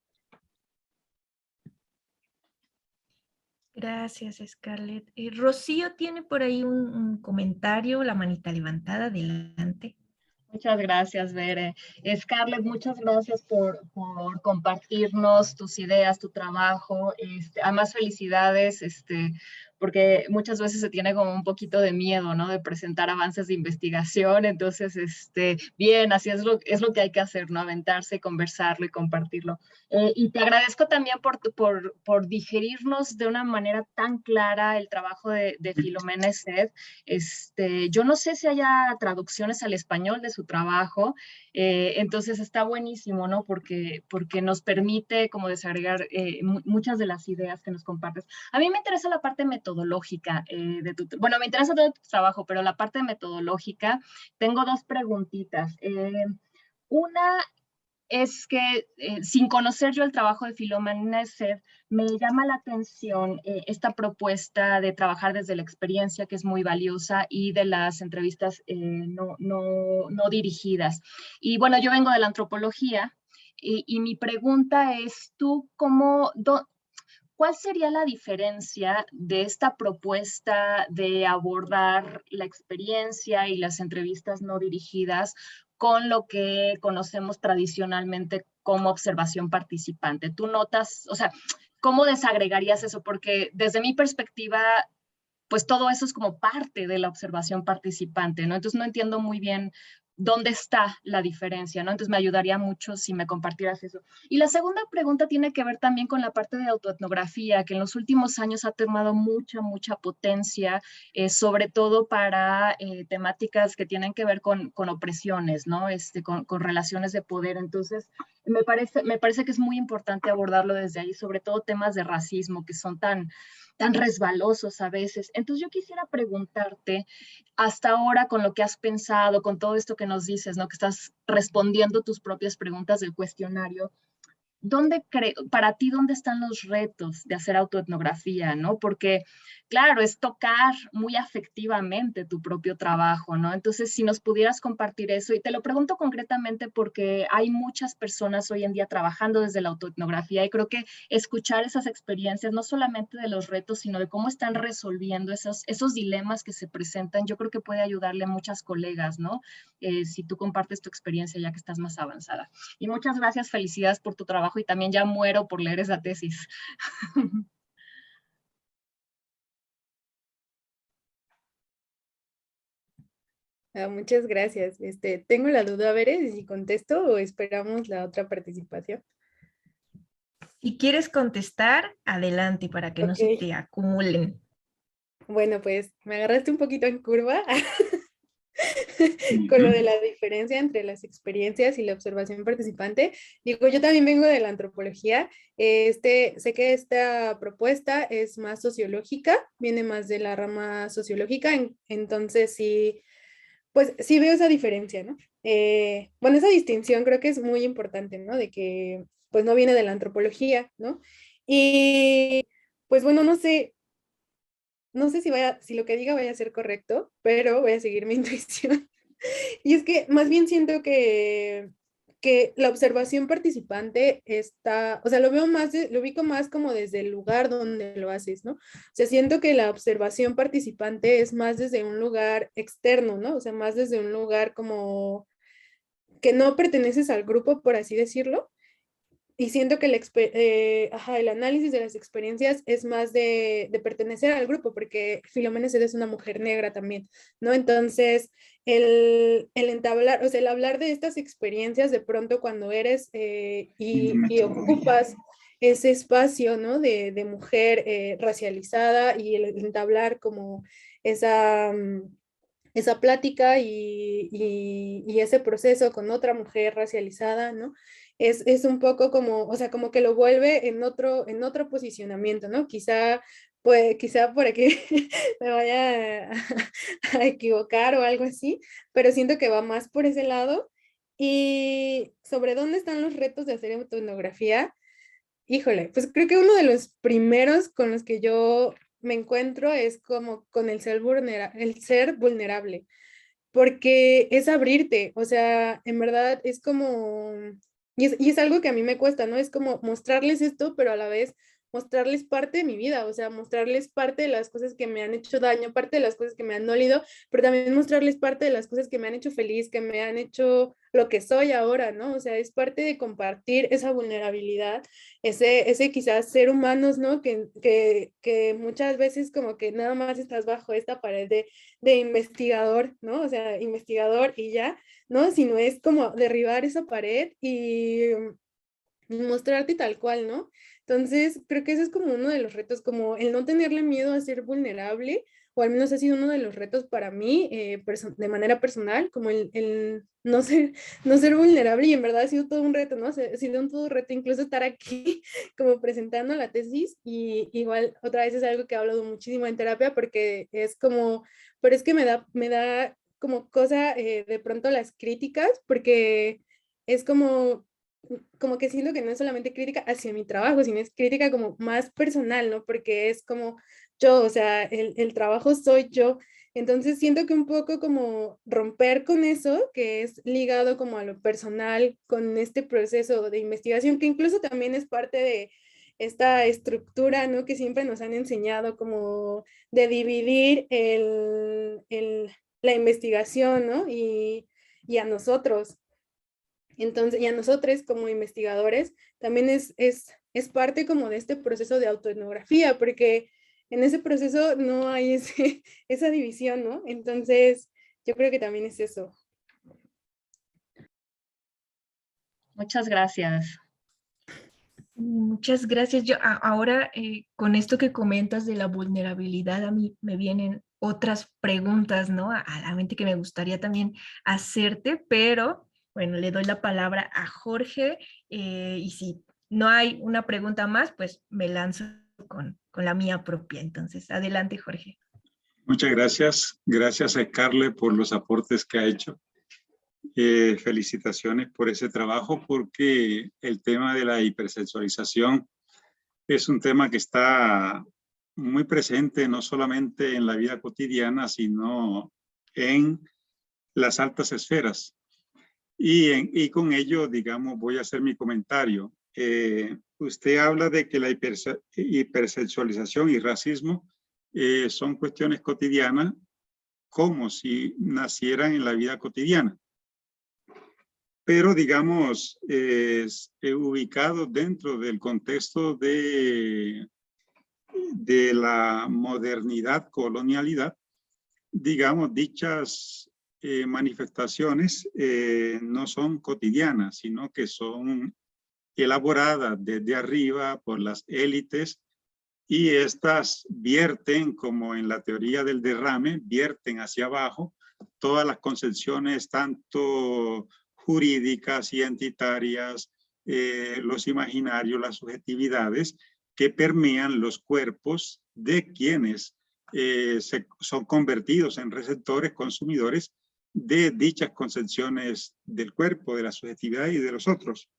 Gracias, Scarlett. Rocío tiene por ahí un comentario, la manita levantada, adelante. Muchas gracias, Bere. Scarlett, muchas gracias por compartirnos tus ideas, tu trabajo. Además, felicidades, porque muchas veces se tiene como un poquito de miedo, ¿no? De presentar avances de investigación. Entonces, bien, así es lo que hay que hacer, ¿no? Aventarse, conversarlo y compartirlo. Y te agradezco también por digerirnos de una manera tan clara el trabajo de Filomena Esed. Yo no sé si haya traducciones al español de su trabajo, entonces está buenísimo, ¿no? Porque nos permite como desagregar muchas de las ideas que nos compartes. A mí me interesa la parte metodológica bueno, me interesa todo tu trabajo, pero la parte metodológica, tengo dos preguntitas. Una es que sin conocer yo el trabajo de Filomena Esed, me llama la atención esta propuesta de trabajar desde la experiencia, que es muy valiosa, y de las entrevistas no dirigidas. Y bueno, yo vengo de la antropología y mi pregunta es, ¿cuál sería la diferencia de esta propuesta de abordar la experiencia y las entrevistas no dirigidas con lo que conocemos tradicionalmente como observación participante? ¿Tú notas, o sea, cómo desagregarías eso? Porque desde mi perspectiva, pues todo eso es como parte de la observación participante, ¿no? Entonces no entiendo muy bien dónde está la diferencia, ¿no? Entonces me ayudaría mucho si me compartieras eso. Y la segunda pregunta tiene que ver también con la parte de autoetnografía, que en los últimos años ha tomado mucha potencia, sobre todo para temáticas que tienen que ver con opresiones, ¿no? Con relaciones de poder. Entonces, me parece que es muy importante abordarlo desde ahí, sobre todo temas de racismo que son tan resbalosos a veces. Entonces yo quisiera preguntarte, hasta ahora con lo que has pensado, con todo esto que nos dices, ¿no? Que estás respondiendo tus propias preguntas del cuestionario, para ti, ¿dónde están los retos de hacer autoetnografía, no? Porque, claro, es tocar muy afectivamente tu propio trabajo, ¿no? Entonces, si nos pudieras compartir eso, y te lo pregunto concretamente porque hay muchas personas hoy en día trabajando desde la autoetnografía y creo que escuchar esas experiencias, no solamente de los retos, sino de cómo están resolviendo esos dilemas que se presentan, yo creo que puede ayudarle a muchas colegas, ¿no? Si tú compartes tu experiencia ya que estás más avanzada. Y muchas gracias, felicidades por tu trabajo y también ya muero por leer esa tesis. Muchas gracias. Tengo la duda, a ver si contesto o esperamos la otra participación. Si quieres contestar, adelante para que no se Ok. te acumulen. Bueno, pues me agarraste un poquito en curva con lo de la diferencia entre las experiencias y la observación participante. Digo, yo también vengo de la antropología. Sé que esta propuesta es más sociológica, viene más de la rama sociológica, entonces sí, pues sí veo esa diferencia, ¿no? Bueno, esa distinción creo que es muy importante, ¿no? De que pues no viene de la antropología, ¿no? Y pues bueno, no sé si lo que diga vaya a ser correcto, pero voy a seguir mi intuición. Y es que más bien siento que la observación participante está, o sea, lo ubico más como desde el lugar donde lo haces, ¿no? O sea, siento que la observación participante es más desde un lugar externo, ¿no? O sea, más desde un lugar como que no perteneces al grupo, por así decirlo, y siento que el análisis de las experiencias es más de pertenecer al grupo, porque Filomena Ced es una mujer negra también, ¿no? Entonces, el entablar, o sea, el hablar de estas experiencias de pronto cuando eres y ocupas ese espacio, ¿no? De mujer racializada y el entablar como esa... esa plática y ese proceso con otra mujer racializada, ¿no? Es un poco como, o sea, como que lo vuelve en otro posicionamiento, ¿no? Quizá por aquí me vaya a equivocar o algo así, pero siento que va más por ese lado. Y sobre dónde están los retos de hacer autoetnografía, híjole, pues creo que uno de los primeros con los que yo me encuentro es como con el ser vulnerable, porque es abrirte, o sea, en verdad es como, y es algo que a mí me cuesta, ¿no? Es como mostrarles esto, pero a la vez mostrarles parte de mi vida, o sea, mostrarles parte de las cosas que me han hecho daño, parte de las cosas que me han dolido, pero también mostrarles parte de las cosas que me han hecho feliz, que me han hecho lo que soy ahora, ¿no? O sea, es parte de compartir esa vulnerabilidad, ese quizás ser humanos, ¿no? Que muchas veces como que nada más estás bajo esta pared de investigador, ¿no? O sea, investigador y ya, ¿no? Sino es como derribar esa pared y mostrarte tal cual, ¿no? Entonces, creo que ese es como uno de los retos, como el no tenerle miedo a ser vulnerable, o al menos ha sido uno de los retos para mí de manera personal, como el no ser vulnerable, y en verdad ha sido todo un reto, ¿no? Ha sido un todo un reto incluso estar aquí como presentando la tesis, y igual otra vez es algo que he hablado muchísimo en terapia porque es como, pero es que me da como cosa de pronto las críticas, porque es como que siento que no es solamente crítica hacia mi trabajo, sino es crítica como más personal, ¿no? Porque es como yo, o sea, el trabajo soy yo. Entonces siento que un poco como romper con eso, que es ligado como a lo personal, con este proceso de investigación, que incluso también es parte esta estructura, ¿no? Que siempre nos han enseñado como de dividir la investigación, ¿no? Y a nosotros. Entonces, y a nosotros como investigadores, también es parte como de este proceso de autoetnografía, porque en ese proceso no hay esa división, ¿no? Entonces, yo creo que también es eso. Muchas gracias. Muchas gracias. Yo ahora con esto que comentas de la vulnerabilidad, a mí me vienen otras preguntas, ¿no? A la mente que me gustaría también hacerte, pero bueno, le doy la palabra a Jorge y si no hay una pregunta más, pues me lanzo con la mía propia. Entonces, adelante, Jorge. Muchas gracias. Gracias a Scarlett por los aportes que ha hecho. Felicitaciones por ese trabajo, porque el tema de la hipersexualización es un tema que está muy presente no solamente en la vida cotidiana, sino en las altas esferas. Y con ello, digamos, voy a hacer mi comentario. Usted habla de que la hipersexualización y racismo son cuestiones cotidianas, como si nacieran en la vida cotidiana. Pero, digamos, ubicado dentro del contexto de la modernidad, colonialidad, digamos, dichas manifestaciones no son cotidianas, sino que son elaboradas desde arriba por las élites, y estas vierten, como en la teoría del derrame, vierten hacia abajo todas las concepciones, tanto jurídicas, identitarias, los imaginarios, las subjetividades que permean los cuerpos de quienes son convertidos en receptores, consumidores de dichas concepciones del cuerpo, de la subjetividad y de los otros.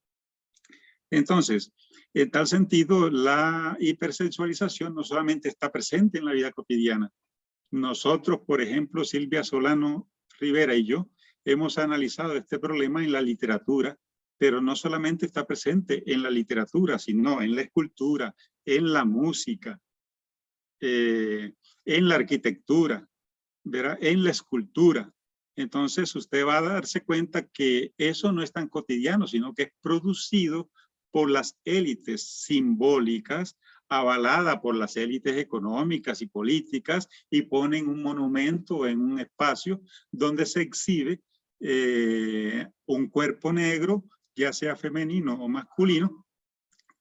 Entonces, en tal sentido, la hipersexualización no solamente está presente en la vida cotidiana. Nosotros, por ejemplo, Silvia Solano Rivera y yo, hemos analizado este problema en la literatura, pero no solamente está presente en la literatura, sino en la escultura, en la música, en la arquitectura, ¿verdad? En la escultura. Entonces usted va a darse cuenta que eso no es tan cotidiano, sino que es producido por las élites simbólicas, avalada por las élites económicas y políticas, y ponen un monumento en un espacio donde se exhibe un cuerpo negro, ya sea femenino o masculino,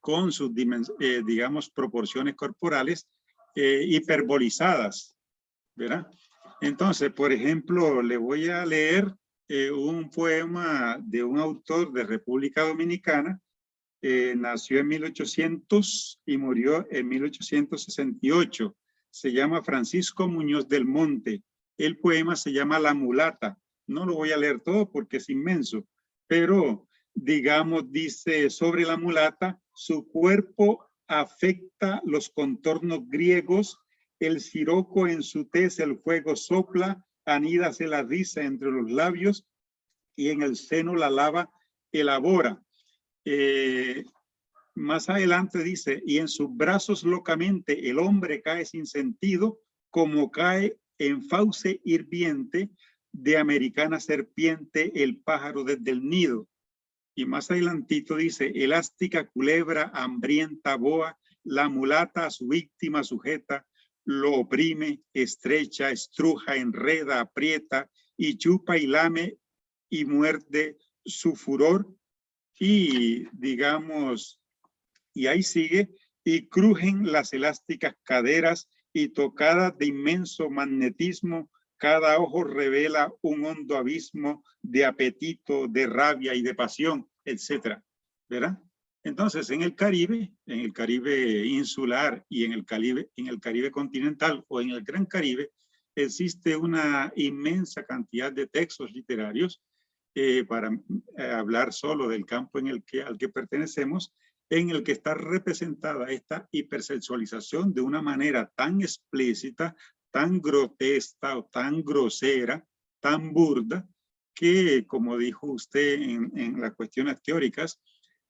con sus, digamos, proporciones corporales hiperbolizadas, ¿verdad? Entonces, por ejemplo, le voy a leer un poema de un autor de República Dominicana. Nació en 1800 y murió en 1868. Se llama Francisco Muñoz del Monte. El poema se llama La Mulata. No lo voy a leer todo porque es inmenso, pero digamos, dice sobre la mulata: su cuerpo afecta los contornos griegos, el siroco en su tez el fuego sopla, anídase la risa entre los labios y en el seno la lava elabora. Más adelante dice: y en sus brazos locamente el hombre cae sin sentido, como cae en fauce hirviente de americana serpiente el pájaro desde el nido. Y más adelantito dice: elástica culebra, hambrienta boa, la mulata a su víctima sujeta, lo oprime, estrecha, estruja, enreda, aprieta, y chupa y lame y muerde su furor. Y digamos, y ahí sigue: y crujen las elásticas caderas, y tocadas de inmenso magnetismo, cada ojo revela un hondo abismo de apetito, de rabia y de pasión, etcétera, ¿verdad? Entonces, en el Caribe insular y en el Caribe continental o en el Gran Caribe, existe una inmensa cantidad de textos literarios, para hablar solo del campo al que pertenecemos, en el que está representada esta hipersexualización de una manera tan explícita, tan grotesca o tan grosera, tan burda, que, como dijo usted en las cuestiones teóricas,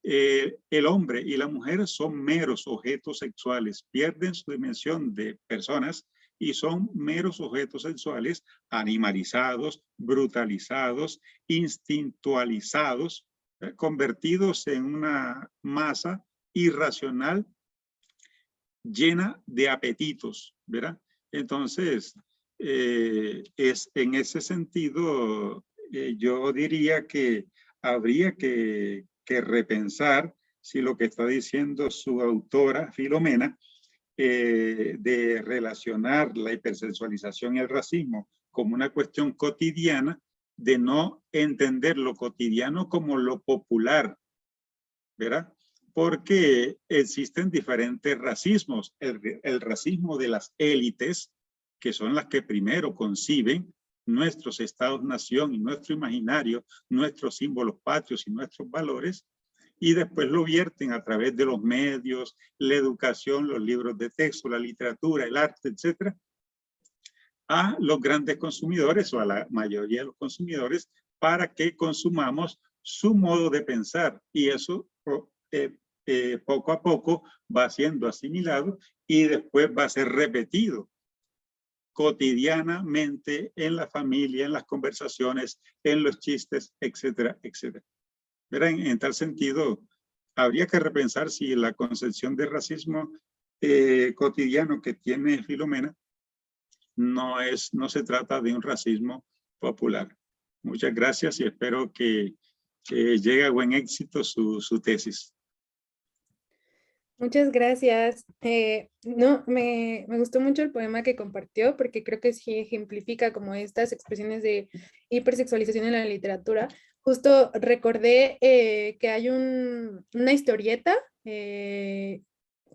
el hombre y la mujer son meros objetos sexuales, pierden su dimensión de personas y son meros objetos sexuales animalizados, brutalizados, instintualizados, convertidos en una masa irracional llena de apetitos, ¿verdad? Entonces, es en ese sentido, yo diría que habría que repensar si lo que está diciendo su autora, Filomena, de relacionar la hipersexualización y el racismo como una cuestión cotidiana, de no entender lo cotidiano como lo popular, ¿verdad? Porque existen diferentes racismos. El racismo de las élites, que son las que primero conciben nuestros estados-nación y nuestro imaginario, nuestros símbolos patrios y nuestros valores, y después lo vierten a través de los medios, la educación, los libros de texto, la literatura, el arte, etcétera, a los grandes consumidores o a la mayoría de los consumidores para que consumamos su modo de pensar. Y eso poco a poco va siendo asimilado y después va a ser repetido cotidianamente en la familia, en las conversaciones, en los chistes, etcétera, etcétera. En tal sentido, habría que repensar si la concepción de racismo cotidiano que tiene Filomena no se trata de un racismo popular. Muchas gracias y espero que llegue a buen éxito su tesis. Muchas gracias. No, me gustó mucho el poema que compartió porque creo que sí ejemplifica como estas expresiones de hipersexualización en la literatura. Justo recordé que hay una historieta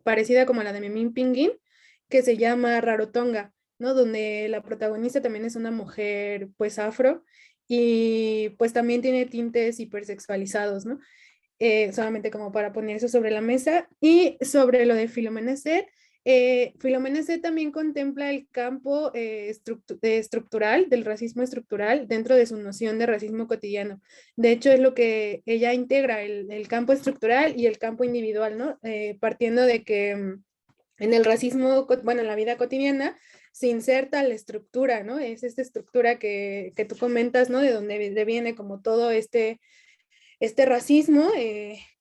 parecida como la de Memín Pinguín que se llama Rarotonga, ¿no? Donde la protagonista también es una mujer pues afro y pues también tiene tintes hipersexualizados, ¿no? Solamente como para poner eso sobre la mesa. Y sobre lo de Filomena Set, Filomena Set también contempla el campo estructural, del racismo estructural, dentro de su noción de racismo cotidiano. De hecho, es lo que ella integra, el campo estructural y el campo individual, ¿no? Partiendo de que en el racismo, bueno, en la vida cotidiana, se inserta la estructura, ¿no? Es esta estructura que tú comentas, ¿no? De donde viene como todo este racismo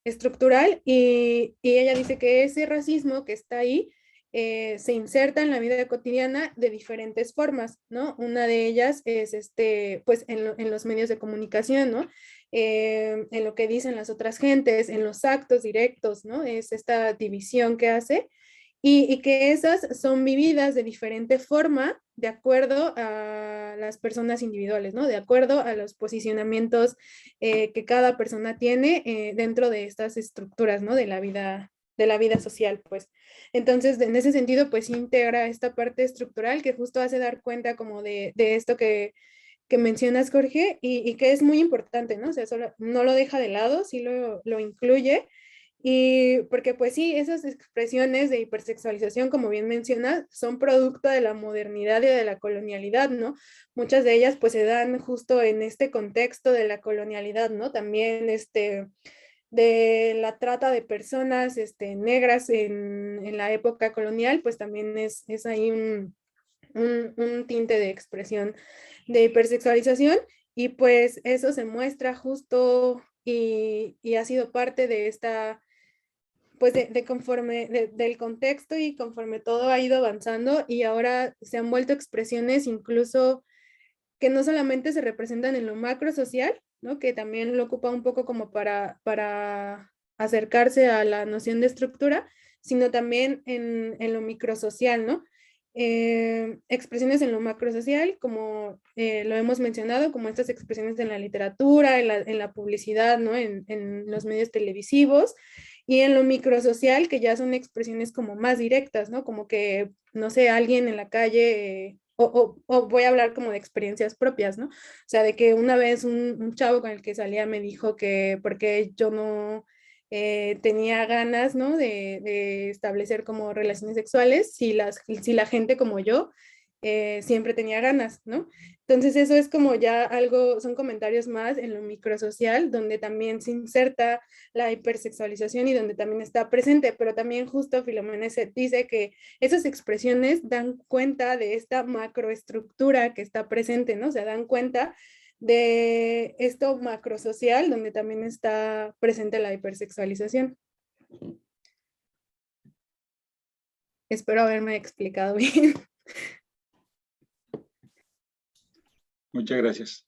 estructural y ella dice que ese racismo que está ahí se inserta en la vida cotidiana de diferentes formas, ¿no? Una de ellas es pues en los medios de comunicación, ¿no? En lo que dicen las otras gentes, en los actos directos, ¿no? Es esta división que hace y que esas son vividas de diferente forma de acuerdo a las personas individuales, ¿no? De acuerdo a los posicionamientos que cada persona tiene dentro de estas estructuras, ¿no? De la vida social, pues. Entonces, en ese sentido, pues integra esta parte estructural que justo hace dar cuenta como de esto que mencionas, Jorge, y que es muy importante, ¿no? O sea, solo, no lo deja de lado, sí lo incluye, y porque pues sí, esas expresiones de hipersexualización, como bien mencionas, son producto de la modernidad y de la colonialidad, ¿no? Muchas de ellas pues se dan justo en este contexto de la colonialidad, ¿no? También de la trata de personas negras en la época colonial, pues también es ahí un tinte de expresión de hipersexualización y pues eso se muestra justo y ha sido parte de esta pues del contexto y conforme todo ha ido avanzando y ahora se han vuelto expresiones incluso que no solamente se representan en lo macro social, ¿no? Que también lo ocupa un poco como para acercarse a la noción de estructura, sino también en lo microsocial, ¿no? Expresiones en lo macrosocial, como lo hemos mencionado, como estas expresiones en la literatura, en la publicidad, ¿no? En los medios televisivos, y en lo microsocial, que ya son expresiones como más directas, ¿no? Como que, no sé, alguien en la calle, o voy a hablar como de experiencias propias, ¿no? O sea, de que una vez un chavo con el que salía me dijo que porque yo no tenía ganas, ¿no? De establecer como relaciones sexuales, si la gente como yo siempre tenía ganas, ¿no? Entonces eso es como ya algo, son comentarios más en lo microsocial, donde también se inserta la hipersexualización y donde también está presente, pero también justo Filomena dice que esas expresiones dan cuenta de esta macroestructura que está presente, ¿no? O sea, dan cuenta de esto macrosocial, donde también está presente la hipersexualización. Espero haberme explicado bien. Muchas gracias.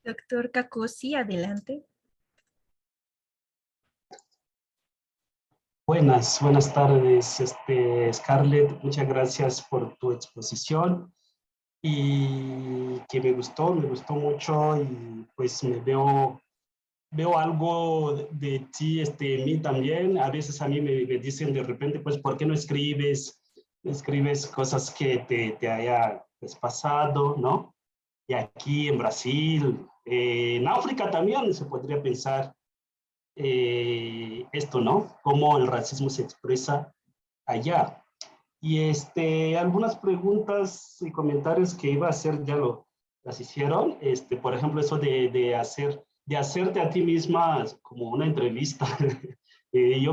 Doctor Kakosi, adelante. Buenas tardes, Scarlett. Muchas gracias por tu exposición y que me gustó mucho y pues veo algo de ti en mí también. A veces a mí me dicen de repente, pues, ¿por qué no escribes cosas que te haya pues, pasado, ¿no? Y aquí en Brasil, en África también se podría pensar esto, ¿no? Cómo el racismo se expresa allá. Y algunas preguntas y comentarios que iba a hacer ya las hicieron. Por ejemplo, eso de hacerte a ti misma como una entrevista. Yo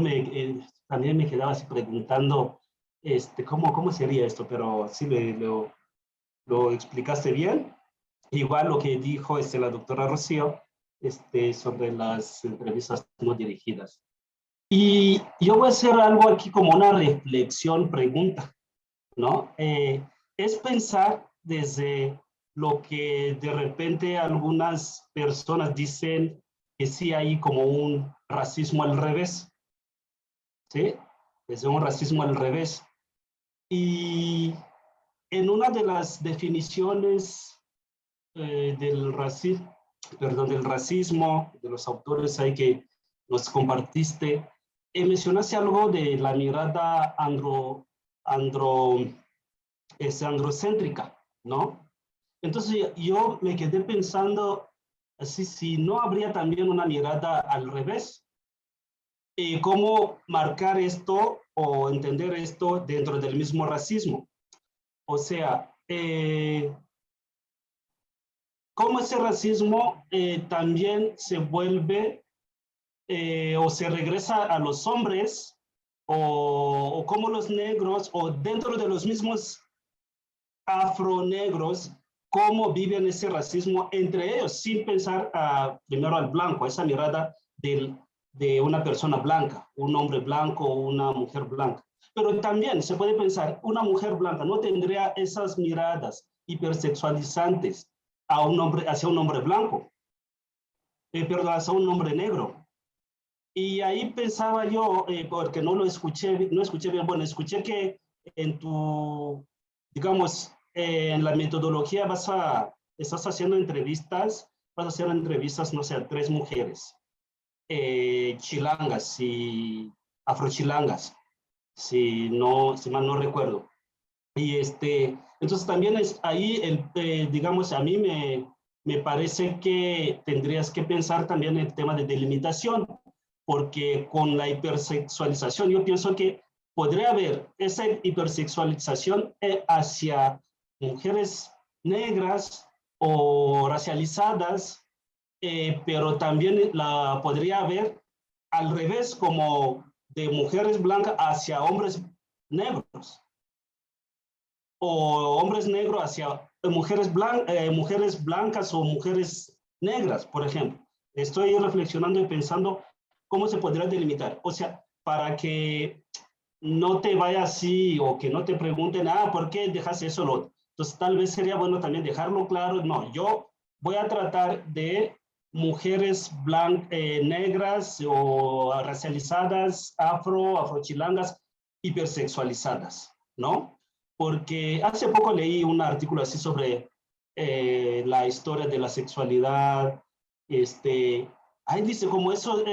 también me quedaba así preguntando ¿cómo sería esto? Pero sí lo explicaste bien. Igual lo que dijo la doctora Rocío sobre las entrevistas no dirigidas. Y yo voy a hacer algo aquí como una reflexión, pregunta, ¿no? Es pensar desde lo que de repente algunas personas dicen que sí hay como un racismo al revés, ¿sí? Es un racismo al revés. Y en una de las definiciones del racismo, de los autores ahí que nos compartiste, mencionaste algo de la mirada androcéntrica, ¿no? Entonces yo me quedé pensando, así, si no habría también una mirada al revés, ¿cómo marcar esto o entender esto dentro del mismo racismo? O sea, cómo ese racismo también se vuelve o se regresa a los hombres o cómo los negros o dentro de los mismos afronegros, cómo viven ese racismo entre ellos sin pensar primero al blanco, esa mirada de una persona blanca, un hombre blanco o una mujer blanca. Pero también se puede pensar, una mujer blanca no tendría esas miradas hipersexualizantes hacia un hombre blanco, perdón, hacia un hombre negro. Y ahí pensaba yo, porque no escuché bien, bueno, escuché que en digamos, en la metodología estás haciendo entrevistas, vas a hacer entrevistas, no sé, a 3 mujeres, chilangas y afrochilangas, si mal no recuerdo. Y entonces también es ahí, digamos, a mí me parece que tendrías que pensar también en el tema de delimitación, porque con la hipersexualización yo pienso que podría haber esa hipersexualización hacia mujeres negras o racializadas, pero también la podría haber al revés, como de mujeres blancas hacia hombres negros o hombres negros hacia mujeres blancas o mujeres negras, por ejemplo. Estoy reflexionando y pensando cómo se podría delimitar. O sea, para que no te vaya así o que no te pregunten, ¿por qué dejas eso? Entonces, tal vez sería bueno también dejarlo claro. No, yo voy a tratar de mujeres negras o racializadas, afrochilangas, hipersexualizadas, ¿no? Porque hace poco leí un artículo así sobre la historia de la sexualidad. Ahí dice como esas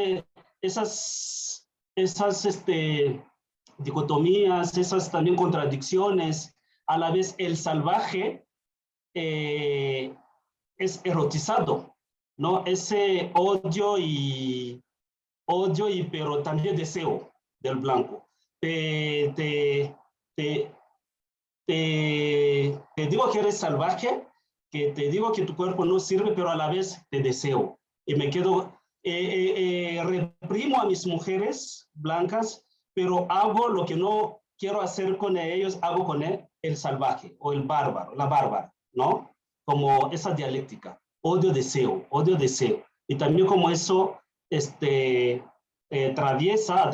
dicotomías, esas también contradicciones. A la vez el salvaje es erotizado, ¿no? Ese odio pero también deseo del blanco. Te digo que eres salvaje, que te digo que tu cuerpo no sirve, pero a la vez te deseo. Y me quedo, reprimo a mis mujeres blancas, pero hago lo que no quiero hacer con ellos, hago con el salvaje o el bárbaro, la bárbara, ¿no? Como esa dialéctica, odio, deseo, odio, deseo. Y también como eso, atraviesa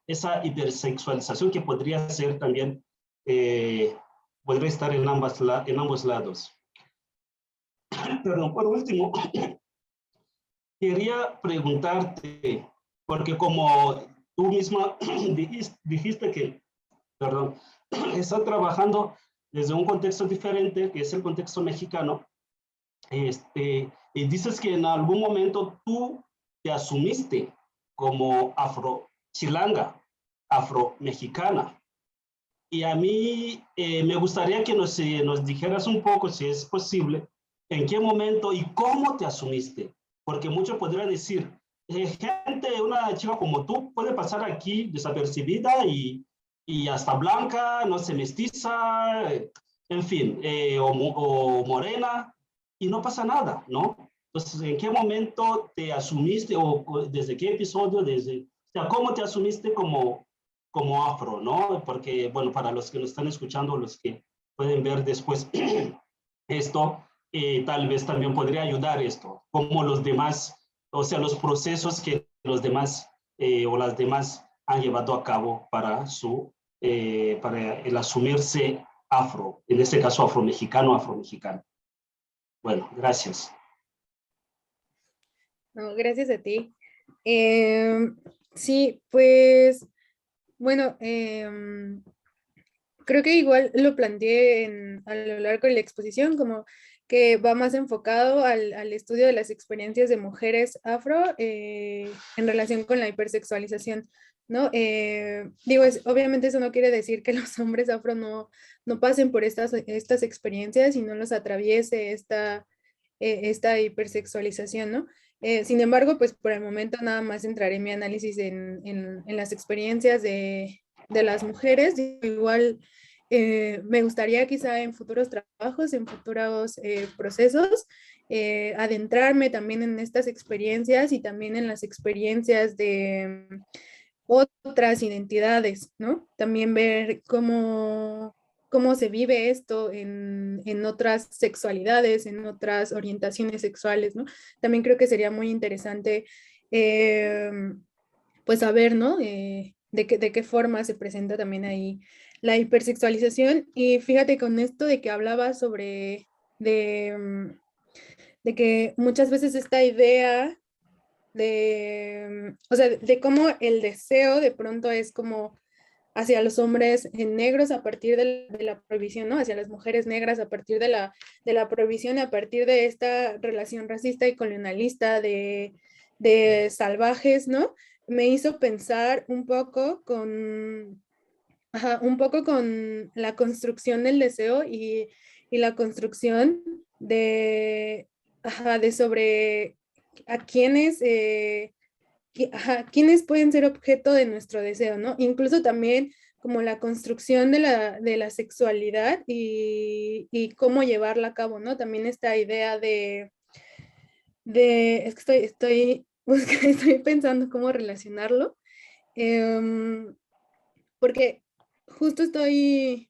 esa hipersexualización que podría ser también, podría estar en ambos lados. Perdón, por último, quería preguntarte, porque como tú misma dijiste que, perdón, está trabajando desde un contexto diferente, que es el contexto mexicano, y dices que en algún momento tú te asumiste como afro-chilanga, afro-mexicana. Y a mí me gustaría que nos dijeras un poco, si es posible, en qué momento y cómo te asumiste. Porque muchos podrían decir, una chica como tú puede pasar aquí desapercibida y hasta blanca, no se mestiza, en fin, o morena, y no pasa nada, ¿no? Entonces, ¿en qué momento te asumiste o desde qué episodio, o sea, cómo te asumiste como afro, ¿no? Porque, bueno, para los que nos están escuchando, los que pueden ver después esto, tal vez también podría ayudar esto, como los demás, o sea, los procesos que los demás o las demás han llevado a cabo para para el asumirse afro, en este caso afromexicano, afromexicano. Bueno, gracias. No, gracias a ti. Sí, pues, bueno, creo que igual lo planteé a lo largo de la exposición, como que va más enfocado al estudio de las experiencias de mujeres afro en relación con la hipersexualización, ¿no? Digo, obviamente eso no quiere decir que los hombres afro no pasen por estas experiencias y no los atraviese esta hipersexualización, ¿no? Sin embargo, pues por el momento nada más entraré mi análisis en las experiencias de las mujeres. Igual me gustaría quizá en futuros trabajos, en futuros procesos, adentrarme también en estas experiencias y también en las experiencias de otras identidades, ¿no? También ver cómo se vive esto en otras sexualidades, en otras orientaciones sexuales, ¿no? También creo que sería muy interesante, pues saber, ¿no? De qué forma se presenta también ahí la hipersexualización. Y fíjate con esto de que hablaba sobre, de que muchas veces esta idea o sea, de cómo el deseo de pronto es como hacia los hombres negros a partir de la prohibición, ¿no? Hacia las mujeres negras a partir de la prohibición, a partir de esta relación racista y colonialista de salvajes, ¿no? Me hizo pensar un poco con la construcción del deseo y la construcción de sobre a quiénes pueden ser objeto de nuestro deseo, ¿no? Incluso también como la construcción de la sexualidad y cómo llevarla a cabo, ¿no? También esta idea es que estoy pensando cómo relacionarlo, porque justo estoy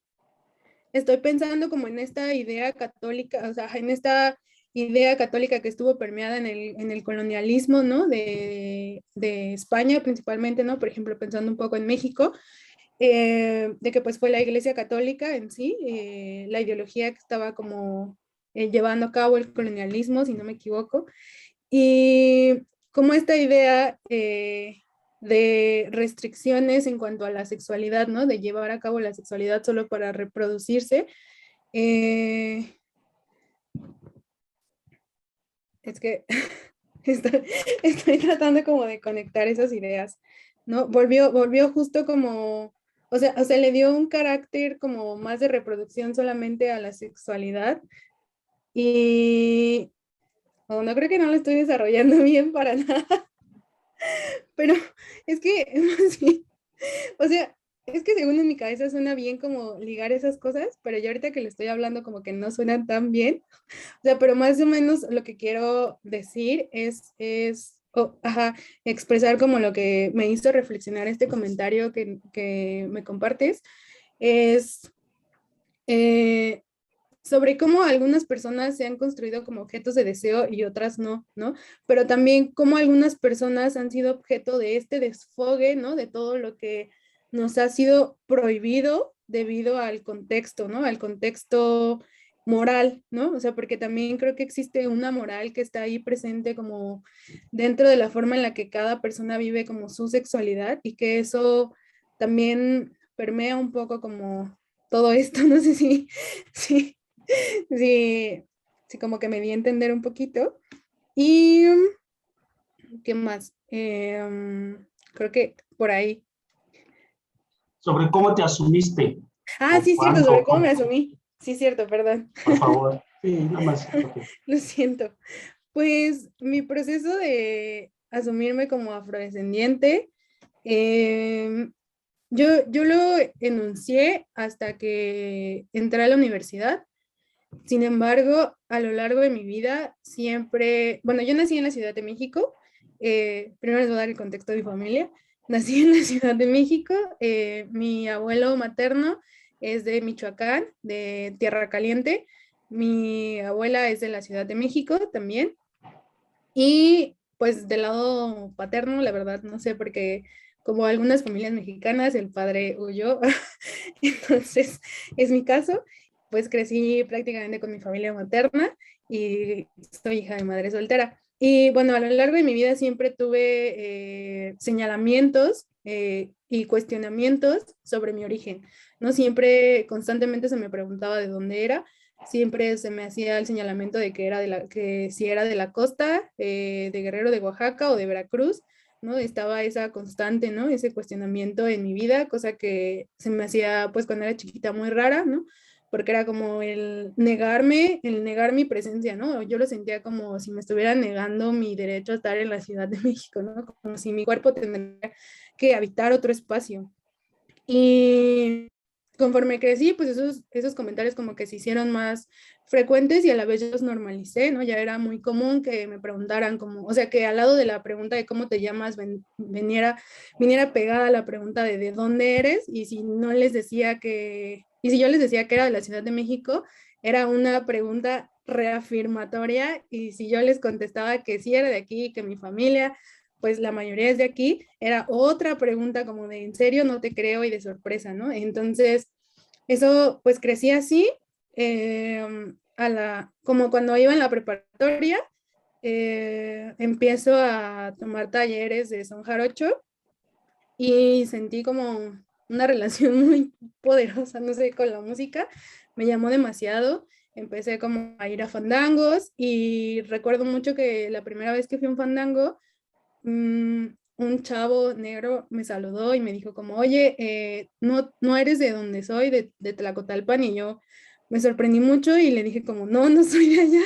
pensando como en esta idea católica, o sea, en esta idea católica que estuvo permeada en el colonialismo, ¿no? De España principalmente, ¿no? Por ejemplo, pensando un poco en México, de que pues fue la Iglesia Católica en sí, la ideología que estaba como llevando a cabo el colonialismo, si no me equivoco, y como esta idea de restricciones en cuanto a la sexualidad, ¿no? De llevar a cabo la sexualidad solo para reproducirse. Es que estoy tratando como de conectar esas ideas, ¿no? Volvió justo como, o sea, le dio un carácter como más de reproducción solamente a la sexualidad y no creo que no lo estoy desarrollando bien para nada, pero es que, sí, o sea, es que según en mi cabeza suena bien como ligar esas cosas, pero yo ahorita que le estoy hablando como que no suenan tan bien. O sea, pero más o menos lo que quiero decir ajá, expresar como lo que me hizo reflexionar este comentario que me compartes, es eh, sobre cómo algunas personas se han construido como objetos de deseo y otras no, ¿no? Pero también cómo algunas personas han sido objeto de este desfogue, ¿no? De todo lo que nos ha sido prohibido debido al contexto, ¿no? Al contexto moral, ¿no? O sea, porque también creo que existe una moral que está ahí presente como dentro de la forma en la que cada persona vive como su sexualidad y que eso también permea un poco como todo esto, no sé si, sí, sí, como que me di a entender un poquito. Y, ¿qué más? Creo que por ahí. Sobre cómo te asumiste Ah, o sí, cierto, sobre cuándo, cómo me asumí. Sí, cierto, perdón. por favor. Sí, nada más. Ok. Lo siento. Pues mi proceso de asumirme como afrodescendiente, yo lo enuncié hasta que entré a la universidad. Sin embargo, a lo largo de mi vida siempre, bueno, yo nací en la Ciudad de México, primero les voy a dar el contexto de mi familia. Nací en la Ciudad de México, mi abuelo materno es de Michoacán, de Tierra Caliente, mi abuela es de la Ciudad de México también, y pues del lado paterno, la verdad, no sé, porque como algunas familias mexicanas, el padre huyó, entonces es mi caso, pues crecí prácticamente con mi familia materna y soy hija de madre soltera. Y bueno, a lo largo de mi vida siempre tuve señalamientos y cuestionamientos sobre mi origen, ¿no? Siempre, constantemente se me preguntaba de dónde era, siempre se me hacía el señalamiento de que que si era de la costa, de Guerrero, de Oaxaca o de Veracruz, ¿no? Estaba esa constante, ¿no? Ese cuestionamiento en mi vida, cosa que se me hacía, pues, cuando era chiquita muy rara, ¿no? Porque era como el negar mi presencia, ¿no? Yo lo sentía como si me estuvieran negando mi derecho a estar en la Ciudad de México, ¿no? Como si mi cuerpo tendría que habitar otro espacio. Y conforme crecí, pues esos comentarios como que se hicieron más frecuentes y a la vez yo los normalicé, ¿no? Ya era muy común que me preguntaran como, o sea, que al lado de la pregunta de cómo te llamas viniera pegada la pregunta de dónde eres, y si no les decía y si yo les decía que era de la Ciudad de México, era una pregunta reafirmatoria, y si yo les contestaba que sí era de aquí, que mi familia pues la mayoría es de aquí, era otra pregunta como de, ¿en serio? No te creo, y de sorpresa, ¿no? Entonces, eso pues crecí así, como cuando iba en la preparatoria, empiezo a tomar talleres de son jarocho y sentí como una relación muy poderosa, no sé, con la música, me llamó demasiado. Empecé como a ir a fandangos y recuerdo mucho que la primera vez que fui a un fandango, un chavo negro me saludó y me dijo como, oye, no eres de donde soy, de Tlacotalpan, y yo me sorprendí mucho y le dije como, no, no soy de allá.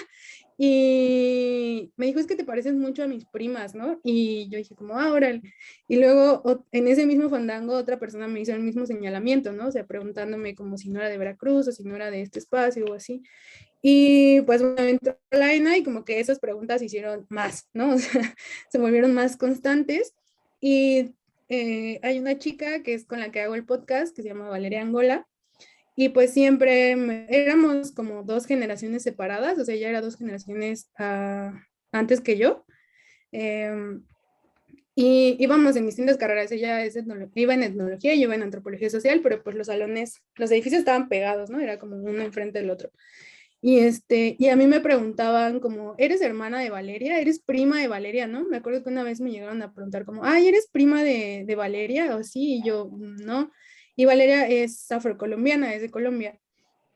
Y me dijo, es que te pareces mucho a mis primas, ¿no? Y yo dije como, ah, órale. Y luego en ese mismo fandango otra persona me hizo el mismo señalamiento, ¿no? O sea, preguntándome como si no era de Veracruz o si no era de este espacio o así. Y pues bueno, entró Laina y como que esas preguntas se hicieron más, ¿no? O sea, se volvieron más constantes. Y hay una chica que es con la que hago el podcast, que se llama Valeria Angola, y pues siempre éramos como dos generaciones separadas, o sea, ella era dos generaciones antes que yo. Eh, y íbamos en distintas carreras, ella iba en etnología, yo iba en antropología social, pero pues los salones, los edificios estaban pegados, ¿no? Era como uno enfrente del otro. Y a mí me preguntaban como, ¿eres hermana de Valeria? ¿Eres prima de Valeria? ¿No? Me acuerdo que una vez me llegaron a preguntar como, ay, ¿eres prima de Valeria? O sí, y yo, no. Y Valeria es afrocolombiana, es de Colombia.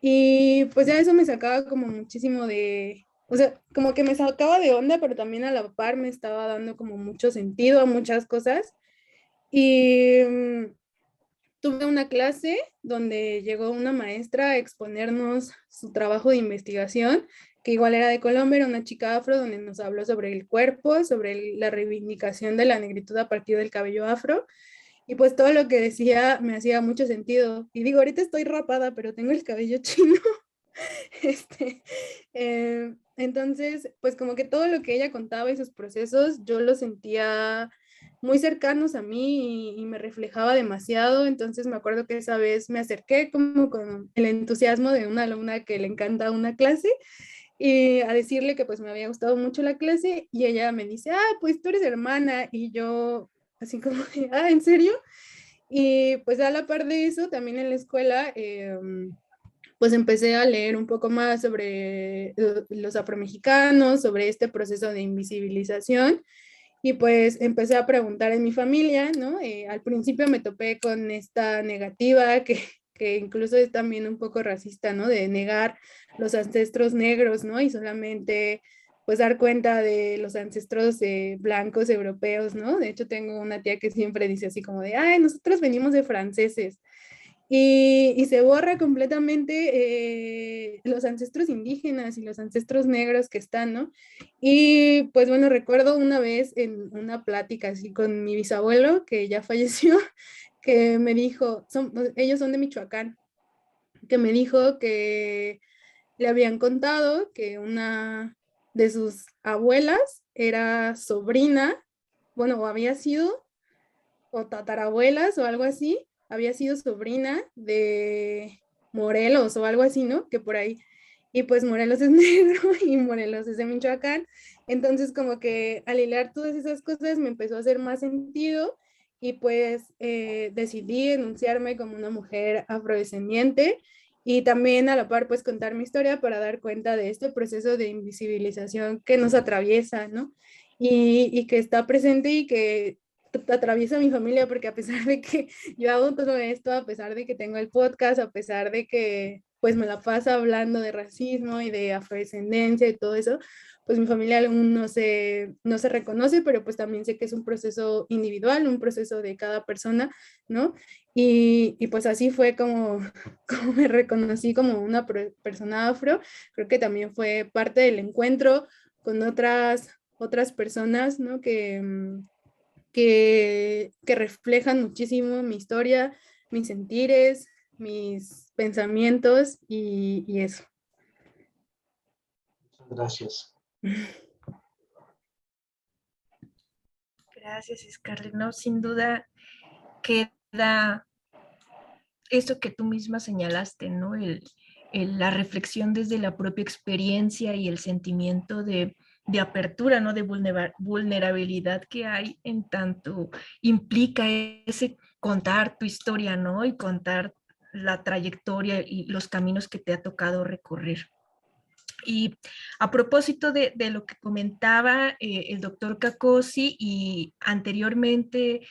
Y pues ya eso me sacaba como muchísimo o sea, como que me sacaba de onda, pero también a la par me estaba dando como mucho sentido a muchas cosas. Y tuve una clase donde llegó una maestra a exponernos su trabajo de investigación, que igual era de Colombia, era una chica afro, donde nos habló sobre el cuerpo, sobre la reivindicación de la negritud a partir del cabello afro. Y pues todo lo que decía me hacía mucho sentido. Y digo, ahorita estoy rapada, pero tengo el cabello chino. Entonces, pues como que todo lo que ella contaba y sus procesos, yo los sentía muy cercanos a mí y me reflejaba demasiado. Entonces me acuerdo que esa vez me acerqué como con el entusiasmo de una alumna que le encanta una clase y a decirle que pues me había gustado mucho la clase y ella me dice, pues tú eres hermana, y yo así como de, ¿en serio? Y pues a la par de eso, también en la escuela, pues empecé a leer un poco más sobre los afromexicanos, sobre este proceso de invisibilización, y pues empecé a preguntar en mi familia, ¿no? Al principio me topé con esta negativa que incluso es también un poco racista, ¿no? De negar los ancestros negros, ¿no? Y solamente pues dar cuenta de los ancestros blancos europeos, ¿no? De hecho tengo una tía que siempre dice así como de, nosotros venimos de franceses. Y se borra completamente los ancestros indígenas y los ancestros negros que están, ¿no? Y pues bueno, recuerdo una vez en una plática así con mi bisabuelo, que ya falleció, que me dijo, ellos son de Michoacán, que me dijo que le habían contado que una de sus abuelas era sobrina, bueno, o había sido, o tatarabuelas o algo así, había sido sobrina de Morelos o algo así, ¿no? Que por ahí. Y pues Morelos es negro y Morelos es de Michoacán. Entonces como que al hilar todas esas cosas me empezó a hacer más sentido y pues decidí enunciarme como una mujer afrodescendiente y también a la par pues contar mi historia para dar cuenta de este proceso de invisibilización que nos atraviesa, ¿no? Y que está presente y que atraviesa mi familia, porque a pesar de que yo hago todo esto, a pesar de que tengo el podcast, a pesar de que pues me la paso hablando de racismo y de afrodescendencia y todo eso, pues mi familia aún no se reconoce, pero pues también sé que es un proceso individual, un proceso de cada persona, ¿no? Y pues así fue como, como me reconocí como una persona afro. Creo que también fue parte del encuentro con otras personas, ¿no? Que reflejan muchísimo mi historia, mis sentires, mis pensamientos y eso. Muchas gracias. Gracias, Scarlett. No, sin duda queda esto que tú misma señalaste, ¿no? La reflexión desde la propia experiencia y el sentimiento de apertura, ¿no? De vulnerabilidad que hay en tanto implica ese contar tu historia, ¿no? Y contar la trayectoria y los caminos que te ha tocado recorrer. Y a propósito de lo que comentaba el doctor Cacosi y anteriormente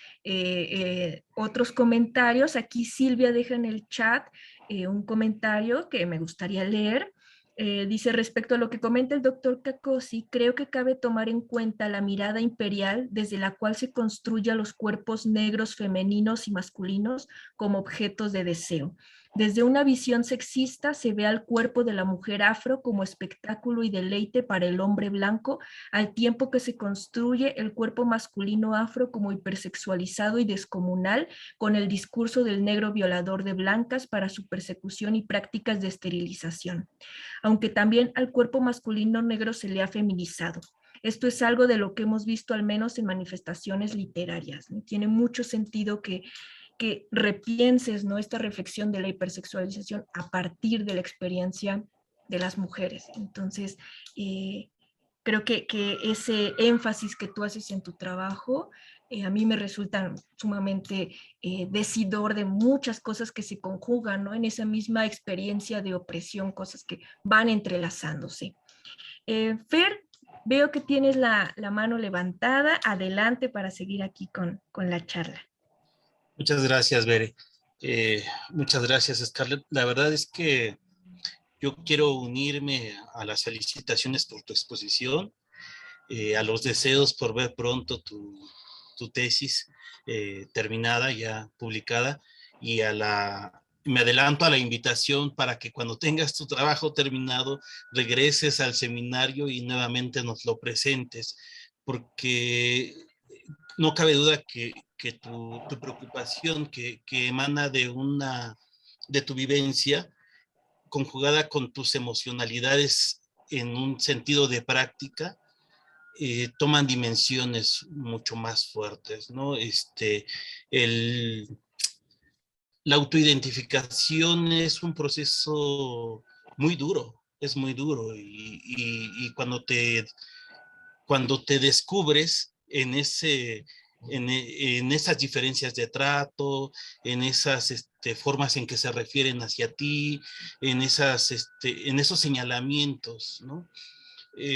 otros comentarios, aquí Silvia deja en el chat un comentario que me gustaría leer. Dice, respecto a lo que comenta el doctor Cacosi, creo que cabe tomar en cuenta la mirada imperial desde la cual se construye a los cuerpos negros, femeninos y masculinos como objetos de deseo. Desde una visión sexista se ve al cuerpo de la mujer afro como espectáculo y deleite para el hombre blanco, al tiempo que se construye el cuerpo masculino afro como hipersexualizado y descomunal, con el discurso del negro violador de blancas para su persecución y prácticas de esterilización. Aunque también al cuerpo masculino negro se le ha feminizado. Esto es algo de lo que hemos visto al menos en manifestaciones literarias, ¿no? Tiene mucho sentido que repienses, ¿no? Esta reflexión de la hipersexualización a partir de la experiencia de las mujeres. Entonces, creo que ese énfasis que tú haces en tu trabajo, a mí me resulta sumamente decidor de muchas cosas que se conjugan, ¿no? En esa misma experiencia de opresión, cosas que van entrelazándose. Fer, veo que tienes la mano levantada. Adelante para seguir aquí con la charla. Muchas gracias, Bere. Muchas gracias, Scarlett. La verdad es que yo quiero unirme a las felicitaciones por tu exposición, a los deseos por ver pronto tu tesis terminada, ya publicada, y me adelanto a la invitación para que cuando tengas tu trabajo terminado regreses al seminario y nuevamente nos lo presentes, porque no cabe duda que tu preocupación que emana de tu vivencia, conjugada con tus emocionalidades en un sentido de práctica, toman dimensiones mucho más fuertes, ¿no? La autoidentificación es un proceso muy duro, es muy duro, y cuando te descubres en esas diferencias de trato, en esas formas en que se refieren hacia ti, en esos señalamientos, ¿no?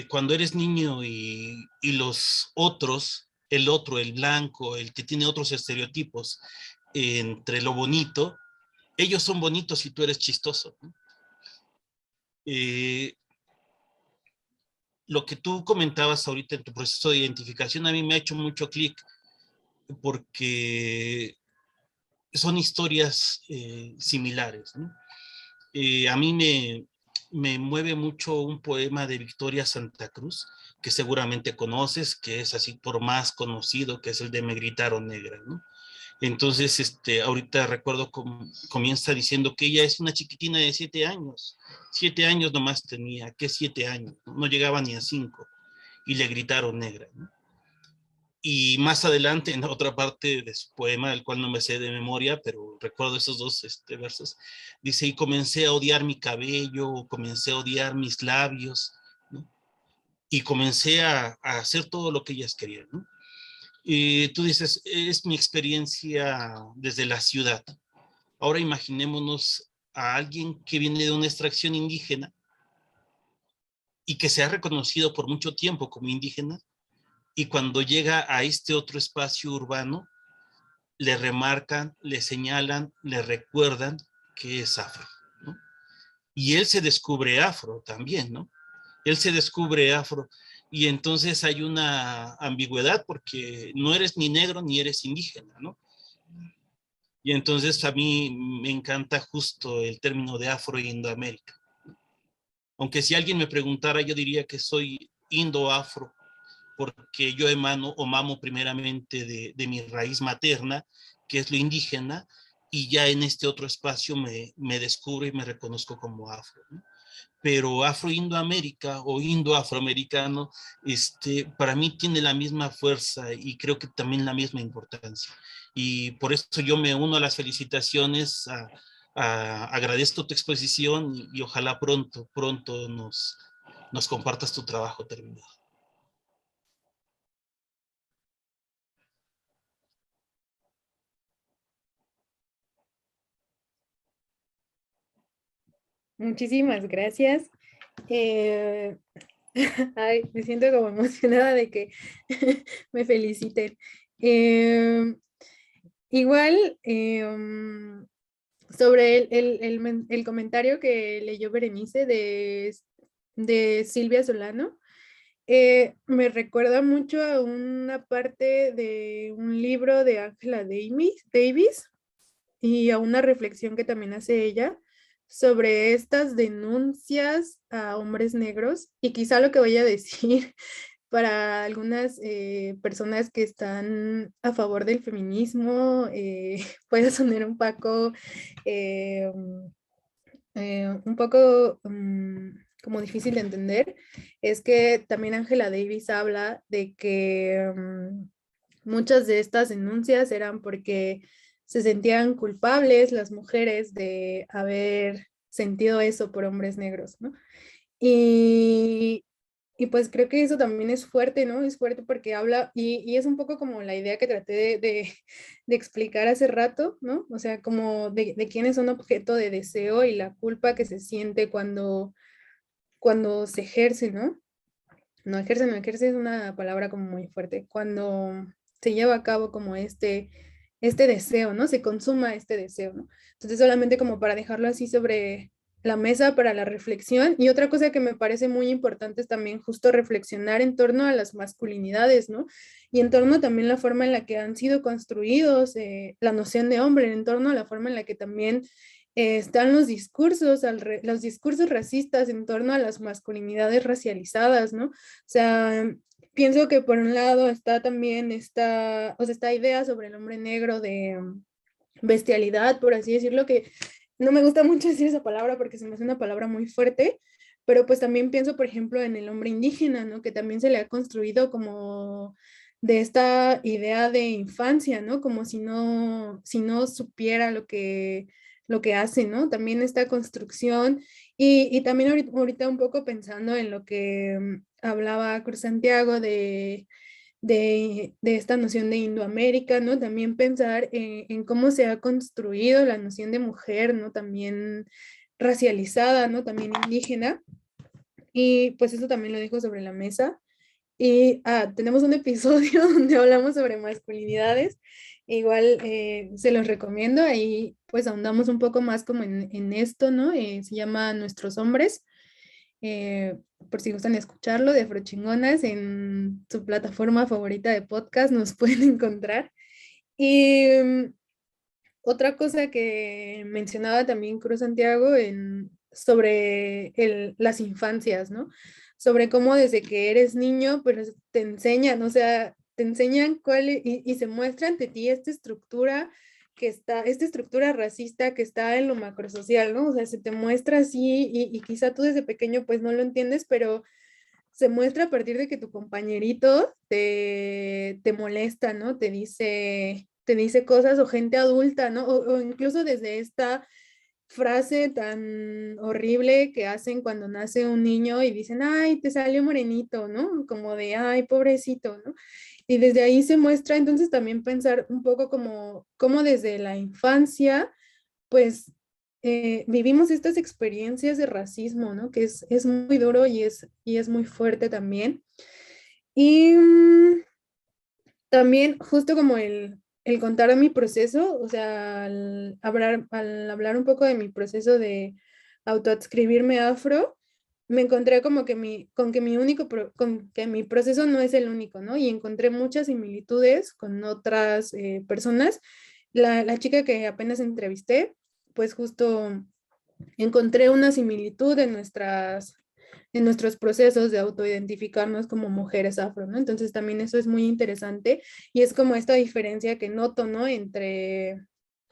Cuando eres niño y los otros, el otro, el blanco, el que tiene otros estereotipos entre lo bonito, ellos son bonitos y tú eres chistoso, ¿no? Lo que tú comentabas ahorita en tu proceso de identificación a mí me ha hecho mucho clic, porque son historias similares, ¿no? A mí me mueve mucho un poema de Victoria Santa Cruz, que seguramente conoces, que es así por más conocido, que es el de Me gritaron negra, ¿no? Entonces, ahorita recuerdo comienza diciendo que ella es una chiquitina de 7 años. 7 años nomás tenía, ¿qué 7 años? No llegaba ni a 5. Y le gritaron negra, ¿no? Y más adelante, en otra parte de su poema, el cual no me sé de memoria, pero recuerdo esos dos versos, dice, y comencé a odiar mi cabello, comencé a odiar mis labios, ¿no? Y comencé a hacer todo lo que ellas querían, ¿no? Y tú dices, es mi experiencia desde la ciudad. Ahora imaginémonos a alguien que viene de una extracción indígena y que se ha reconocido por mucho tiempo como indígena, y cuando llega a este otro espacio urbano, le remarcan, le señalan, le recuerdan que es afro, ¿no? Y él se descubre afro también, ¿no? Él se descubre afro, y entonces hay una ambigüedad porque no eres ni negro ni eres indígena, ¿no? Y entonces a mí me encanta justo el término de Afro e Indoamérica. Aunque si alguien me preguntara, yo diría que soy indo-afro, porque yo emano o mamo primeramente de mi raíz materna, que es lo indígena, y ya en este otro espacio me descubro y me reconozco como afro, ¿no? Pero afro-indoamérica o indo-afroamericano, para mí tiene la misma fuerza y creo que también la misma importancia. Y por eso yo me uno a las felicitaciones, agradezco tu exposición y ojalá pronto nos compartas tu trabajo terminado. Muchísimas gracias. Ay, me siento como emocionada de que me feliciten. Igual, sobre el comentario que leyó Berenice de Silvia Solano, me recuerda mucho a una parte de un libro de Angela Davis y a una reflexión que también hace ella sobre estas denuncias a hombres negros, y quizá lo que voy a decir para algunas personas que están a favor del feminismo puede sonar un poco como difícil de entender. Es que también Angela Davis habla de que muchas de estas denuncias eran porque se sentían culpables las mujeres de haber sentido eso por hombres negros, ¿no? Y, y pues creo que eso también es fuerte, ¿no? Es fuerte porque habla, y es un poco como la idea que traté de explicar hace rato, ¿no? O sea, como de quiénes son objeto de deseo y la culpa que se siente cuando se ejerce, ¿no? No ejerce es una palabra como muy fuerte. Cuando se lleva a cabo como este deseo, ¿no? Se consuma este deseo, ¿no? Entonces solamente como para dejarlo así sobre la mesa para la reflexión. Y otra cosa que me parece muy importante es también justo reflexionar en torno a las masculinidades, ¿no? Y en torno también a la forma en la que han sido construidos la noción de hombre, en torno a la forma en la que también están los discursos racistas en torno a las masculinidades racializadas, ¿no? O sea, pienso que por un lado está también esta idea sobre el hombre negro de bestialidad, por así decirlo, que no me gusta mucho decir esa palabra porque se me hace una palabra muy fuerte, pero pues también pienso, por ejemplo, en el hombre indígena, ¿no? Que también se le ha construido como de esta idea de infancia, ¿no? Como si no supiera lo que hace, ¿no? También esta construcción y también ahorita un poco pensando en lo que hablaba Cruz Santiago de esta noción de Indoamérica, ¿no? También pensar en cómo se ha construido la noción de mujer, ¿no? También racializada, ¿no? También indígena. Y pues eso también lo dejo sobre la mesa. Y tenemos un episodio donde hablamos sobre masculinidades. Igual se los recomiendo. Ahí pues ahondamos un poco más como en esto, ¿no? Se llama Nuestros Hombres. Por si gustan escucharlo, de Afrochingonas, en su plataforma favorita de podcast nos pueden encontrar. Y otra cosa que mencionaba también Cruz Santiago sobre las infancias, ¿no? Sobre cómo desde que eres niño, pues te enseñan, o sea, te enseñan y se muestra ante ti esta estructura esta estructura racista que está en lo macrosocial, ¿no? O sea, se te muestra así y quizá tú desde pequeño pues no lo entiendes, pero se muestra a partir de que tu compañerito te molesta, ¿no? Te dice cosas o gente adulta, ¿no? O incluso desde esta frase tan horrible que hacen cuando nace un niño y dicen, ay, te salió morenito, ¿no? Como de, ay, pobrecito, ¿no? Y desde ahí se muestra entonces también pensar un poco como desde la infancia, pues vivimos estas experiencias de racismo, ¿no? Que es muy duro y es muy fuerte también. Y también justo como el contar mi proceso, o sea, al hablar un poco de mi proceso de autoadscribirme afro, me encontré como que con que mi proceso no es el único, ¿no? Y encontré muchas similitudes con otras personas. La chica que apenas entrevisté, pues justo encontré una similitud en nuestros procesos de autoidentificarnos como mujeres afro, ¿no? Entonces también eso es muy interesante y es como esta diferencia que noto, ¿no? Entre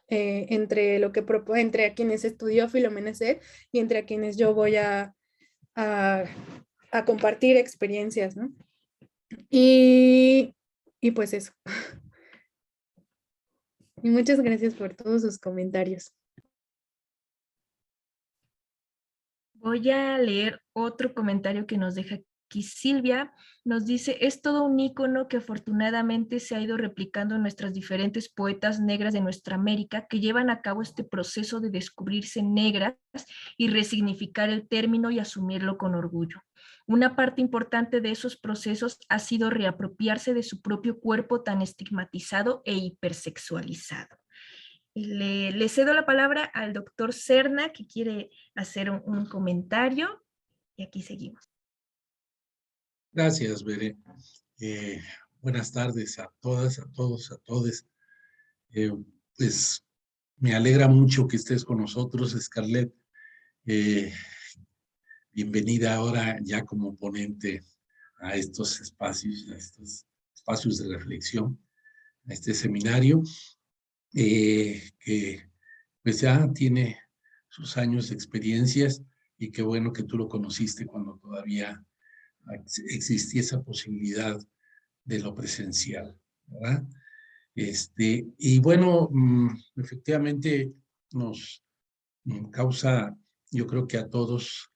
entre a quienes estudió Filomena Set y entre a quienes yo voy a, a compartir experiencias, ¿no? Y, y pues eso. Y muchas gracias por todos sus comentarios. Voy a leer otro comentario que nos deja aquí Silvia. Nos dice, es todo un ícono que afortunadamente se ha ido replicando en nuestras diferentes poetas negras de nuestra América que llevan a cabo este proceso de descubrirse negras y resignificar el término y asumirlo con orgullo. Una parte importante de esos procesos ha sido reapropiarse de su propio cuerpo tan estigmatizado e hipersexualizado. Le cedo la palabra al doctor Serna, que quiere hacer un comentario, y aquí seguimos. Gracias, Bere. Buenas tardes a todas, a todos, a todes. Pues me alegra mucho que estés con nosotros, Scarlett. Bienvenida ahora ya como ponente a estos espacios de reflexión, a este seminario, que pues ya tiene sus años de experiencias y qué bueno que tú lo conociste cuando todavía existía esa posibilidad de lo presencial, ¿verdad? Y bueno, efectivamente nos causa, yo creo que a todos,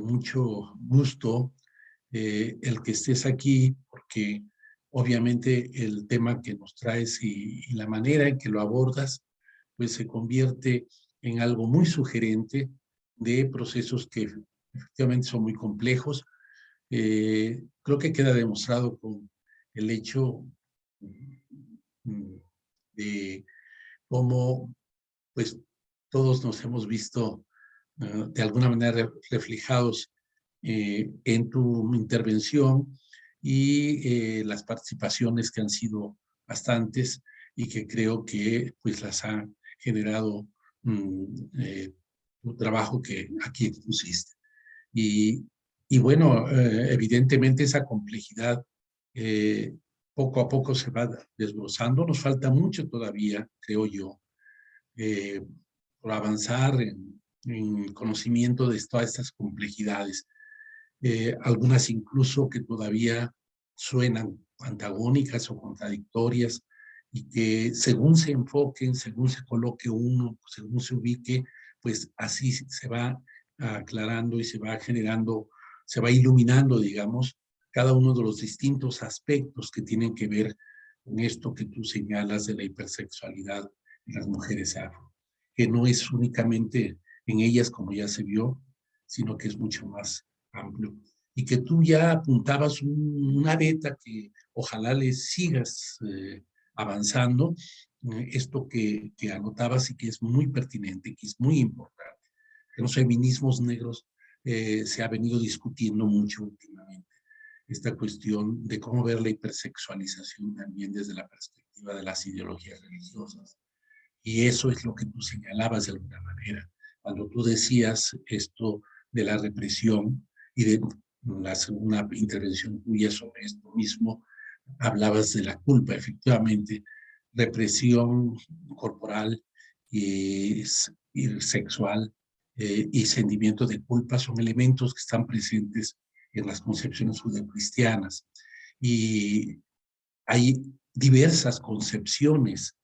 mucho gusto el que estés aquí, porque obviamente el tema que nos traes y la manera en que lo abordas, pues se convierte en algo muy sugerente de procesos que efectivamente son muy complejos. Creo que queda demostrado con el hecho de cómo pues todos nos hemos visto de alguna manera reflejados en tu intervención y las participaciones que han sido bastantes y que creo que pues las ha generado tu trabajo que aquí expusiste. Y bueno, evidentemente esa complejidad poco a poco se va desglosando. Nos falta mucho todavía, creo yo, por avanzar en el conocimiento de todas estas complejidades. Algunas incluso que todavía suenan antagónicas o contradictorias y que según se enfoquen, según se coloque uno, según se ubique, pues así se va aclarando y se va generando, se va iluminando, digamos, cada uno de los distintos aspectos que tienen que ver con esto que tú señalas de la hipersexualidad en las mujeres afro, que no es únicamente en ellas, como ya se vio, sino que es mucho más amplio. Y que tú ya apuntabas una beta que ojalá le sigas avanzando, esto que anotabas y que es muy pertinente, que es muy importante. En los feminismos negros se ha venido discutiendo mucho últimamente esta cuestión de cómo ver la hipersexualización también desde la perspectiva de las ideologías religiosas. Y eso es lo que tú señalabas de alguna manera. Cuando tú decías esto de la represión y de la segunda intervención tuya sobre esto mismo, hablabas de la culpa, efectivamente, represión corporal y sexual y sentimiento de culpa son elementos que están presentes en las concepciones judeocristianas. Y hay diversas concepciones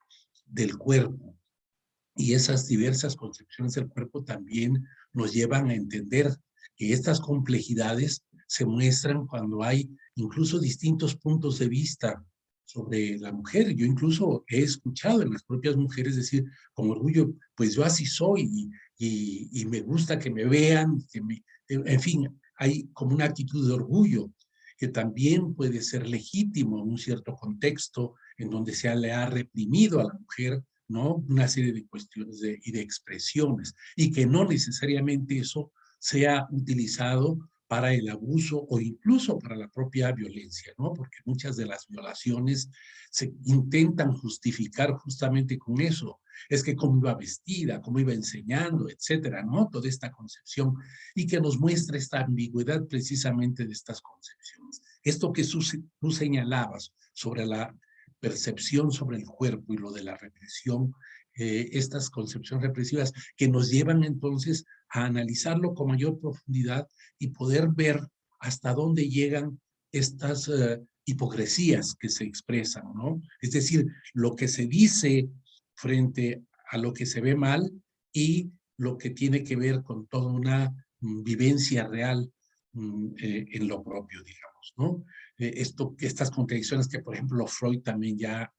del cuerpo, y esas diversas concepciones del cuerpo también nos llevan a entender que estas complejidades se muestran cuando hay incluso distintos puntos de vista sobre la mujer. Yo incluso he escuchado en las propias mujeres decir con orgullo, pues yo así soy y me gusta que me vean, en fin, hay como una actitud de orgullo que también puede ser legítimo en un cierto contexto en donde se le ha reprimido a la mujer, ¿no? Una serie de cuestiones y de expresiones, y que no necesariamente eso sea utilizado para el abuso o incluso para la propia violencia, ¿no? Porque muchas de las violaciones se intentan justificar justamente con eso. Es que cómo iba vestida, cómo iba enseñando, etcétera, ¿no? Toda esta concepción, y que nos muestra esta ambigüedad precisamente de estas concepciones. Esto que tú señalabas sobre la percepción sobre el cuerpo y lo de la represión, estas concepciones represivas que nos llevan entonces a analizarlo con mayor profundidad y poder ver hasta dónde llegan estas hipocresías que se expresan, ¿no? Es decir, lo que se dice frente a lo que se ve mal y lo que tiene que ver con toda una vivencia real en lo propio, digamos, ¿no? Estas contradicciones que, por ejemplo, Freud también ya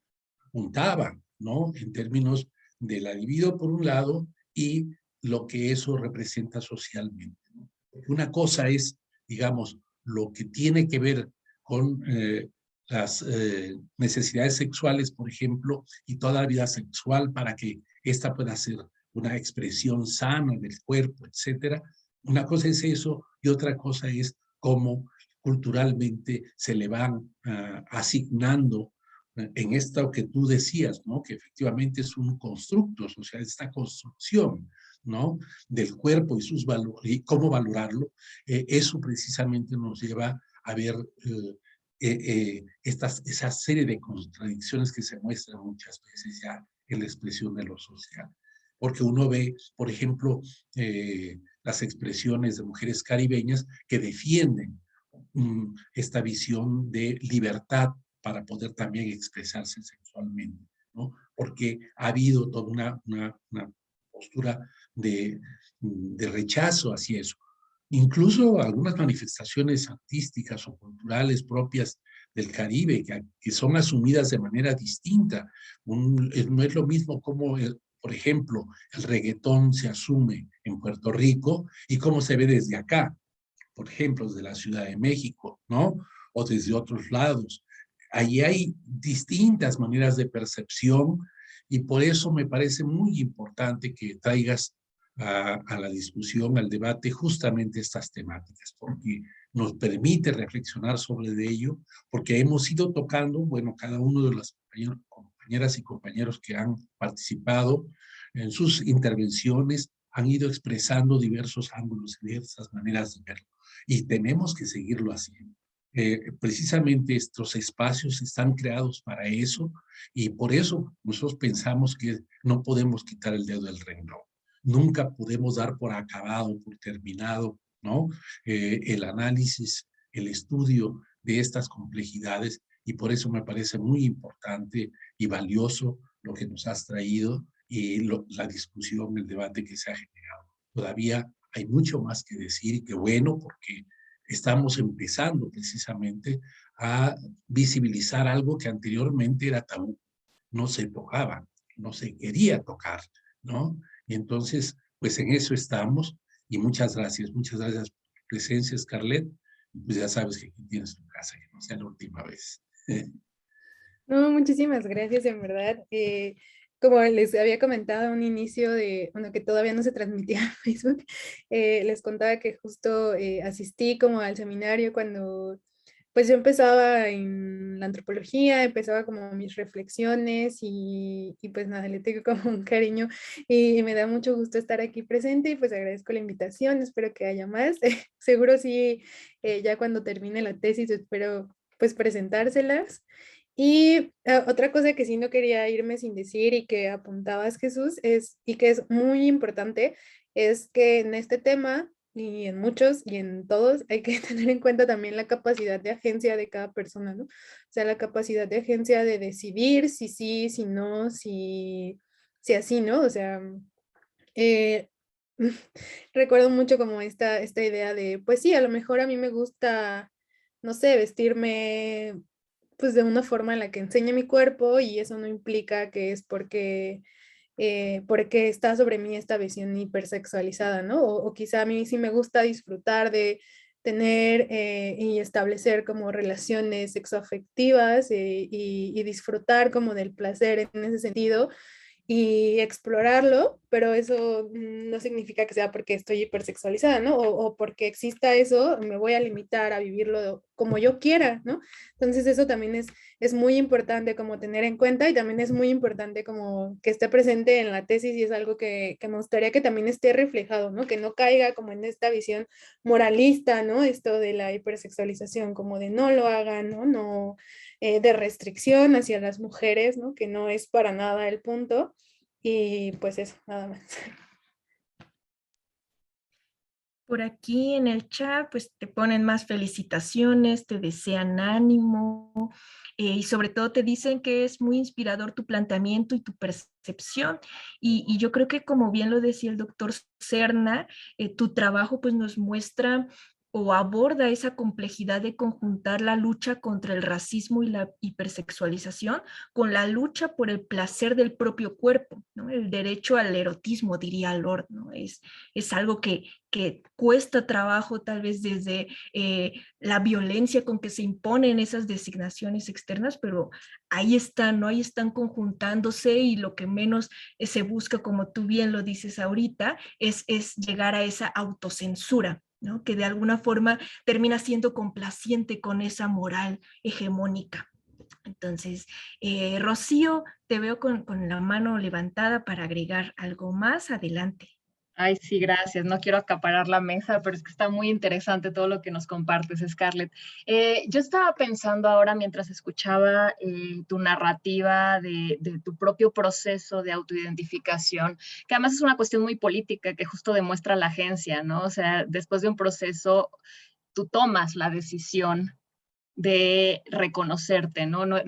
apuntaba, ¿no? En términos de la libido por un lado y lo que eso representa socialmente, ¿no? Porque una cosa es, digamos, lo que tiene que ver con las necesidades sexuales, por ejemplo, y toda la vida sexual para que esta pueda ser una expresión sana del cuerpo, etcétera. Una cosa es eso y otra cosa es cómo culturalmente se le van asignando en esto que tú decías, ¿no? Que efectivamente es un constructo social, esta construcción, ¿no? Del cuerpo y sus valores, y cómo valorarlo, eso precisamente nos lleva a ver esa serie de contradicciones que se muestran muchas veces ya en la expresión de lo social. Porque uno ve, por ejemplo, las expresiones de mujeres caribeñas que defienden esta visión de libertad para poder también expresarse sexualmente, ¿no? Porque ha habido toda una postura de rechazo hacia eso. Incluso algunas manifestaciones artísticas o culturales propias del Caribe que son asumidas de manera distinta. No es lo mismo como, por ejemplo, el reggaetón se asume en Puerto Rico y cómo se ve desde acá, por ejemplo, desde la Ciudad de México, ¿no? O desde otros lados. Allí hay distintas maneras de percepción y por eso me parece muy importante que traigas a la discusión, al debate, justamente estas temáticas, porque nos permite reflexionar sobre ello, porque hemos ido tocando, bueno, cada uno de las compañeras y compañeros que han participado en sus intervenciones han ido expresando diversos ángulos, diversas maneras de verlo, y tenemos que seguirlo haciendo. precisamente estos espacios están creados para eso y por eso nosotros pensamos que no podemos quitar el dedo del renglón. Nunca podemos dar por acabado, por terminado, ¿no? El análisis, el estudio de estas complejidades y por eso me parece muy importante y valioso lo que nos has traído y la discusión, el debate que se ha generado. Todavía hay mucho más que decir y qué bueno porque estamos empezando precisamente a visibilizar algo que anteriormente era tabú, no se tocaba, no se quería tocar, ¿no? Y entonces, pues en eso estamos y muchas gracias por tu presencia, Scarlett. Pues ya sabes que aquí tienes tu casa, que no sea la última vez. No, muchísimas gracias, en verdad. Como les había comentado a un inicio de, bueno, que todavía no se transmitía en Facebook, les contaba que justo asistí como al seminario cuando pues yo empezaba en la antropología, empezaba como mis reflexiones y pues nada, le tengo como un cariño y me da mucho gusto estar aquí presente y pues agradezco la invitación, espero que haya más. Seguro sí, ya cuando termine la tesis espero pues presentárselas. Y otra cosa que sí no quería irme sin decir y que apuntabas, Jesús, y que es muy importante, es que en este tema, y en muchos y en todos, hay que tener en cuenta también la capacidad de agencia de cada persona, ¿no? O sea, la capacidad de agencia de decidir si sí, si no, si así, ¿no? O sea, eh, recuerdo mucho como esta idea de, pues sí, a lo mejor a mí me gusta, no sé, vestirme pues de una forma en la que enseñe mi cuerpo y eso no implica que es porque está sobre mí esta visión hipersexualizada, ¿no? O quizá a mí sí me gusta disfrutar de tener y establecer como relaciones sexoafectivas y disfrutar como del placer en ese sentido y explorarlo, pero eso no significa que sea porque estoy hipersexualizada, ¿no? O porque exista eso, me voy a limitar a vivirlo como yo quiera, ¿no? Entonces eso también es muy importante como tener en cuenta y también es muy importante como que esté presente en la tesis y es algo que me gustaría que también esté reflejado, ¿no? Que no caiga como en esta visión moralista, ¿no? Esto de la hipersexualización, como de no lo hagan, ¿no? No, de restricción hacia las mujeres, ¿no? Que no es para nada el punto. Y pues eso, nada más. Por aquí en el chat, pues te ponen más felicitaciones, te desean ánimo y sobre todo te dicen que es muy inspirador tu planteamiento y tu percepción. Y yo creo que como bien lo decía el doctor Serna, tu trabajo pues nos muestra o aborda esa complejidad de conjuntar la lucha contra el racismo y la hipersexualización con la lucha por el placer del propio cuerpo, ¿no? El derecho al erotismo, diría Lord, ¿no? Es algo que cuesta trabajo tal vez desde la violencia con que se imponen esas designaciones externas, pero ahí están, ¿no? Ahí están conjuntándose y lo que menos se busca, como tú bien lo dices ahorita, es llegar a esa autocensura, ¿no? Que de alguna forma termina siendo complaciente con esa moral hegemónica. Entonces, Rocío, te veo con la mano levantada para agregar algo más. Adelante. Ay, sí, gracias. No quiero acaparar la mesa, pero es que está muy interesante todo lo que nos compartes, Scarlett. Yo estaba pensando ahora mientras escuchaba tu narrativa de tu propio proceso de autoidentificación, que además es una cuestión muy política que justo demuestra la agencia, ¿no? O sea, después de un proceso, tú tomas la decisión de reconocerte, ¿no? No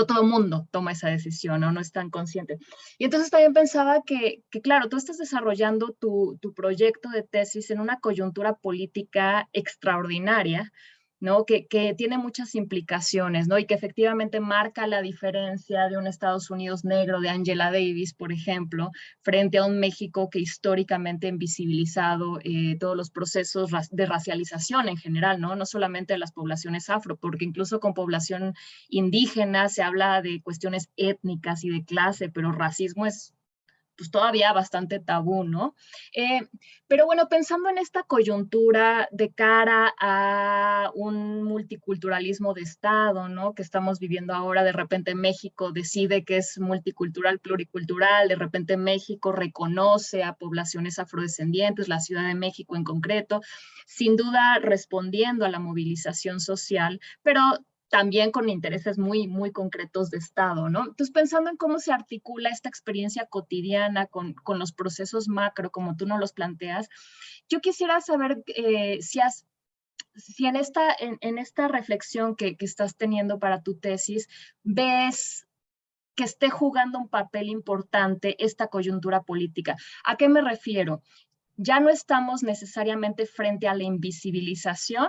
todo el mundo toma esa decisión, ¿no? No es tan consciente. Y entonces también pensaba que claro, tú estás desarrollando tu proyecto de tesis en una coyuntura política extraordinaria, ¿no? Que tiene muchas implicaciones, ¿no? Y que efectivamente marca la diferencia de un Estados Unidos negro de Angela Davis, por ejemplo, frente a un México que históricamente ha invisibilizado todos los procesos de racialización en general, ¿no? No solamente de las poblaciones afro, porque incluso con población indígena se habla de cuestiones étnicas y de clase, pero racismo es pues todavía bastante tabú, ¿no? Pero bueno, pensando en esta coyuntura de cara a un multiculturalismo de Estado, ¿no? Que estamos viviendo ahora, de repente México decide que es multicultural, pluricultural, de repente México reconoce a poblaciones afrodescendientes, la Ciudad de México en concreto, sin duda respondiendo a la movilización social, pero también con intereses muy, muy concretos de Estado, ¿no? Entonces, pensando en cómo se articula esta experiencia cotidiana con los procesos macro, como tú nos los planteas, yo quisiera saber si en esta reflexión que estás teniendo para tu tesis, ves que esté jugando un papel importante esta coyuntura política. ¿A qué me refiero? Ya no estamos necesariamente frente a la invisibilización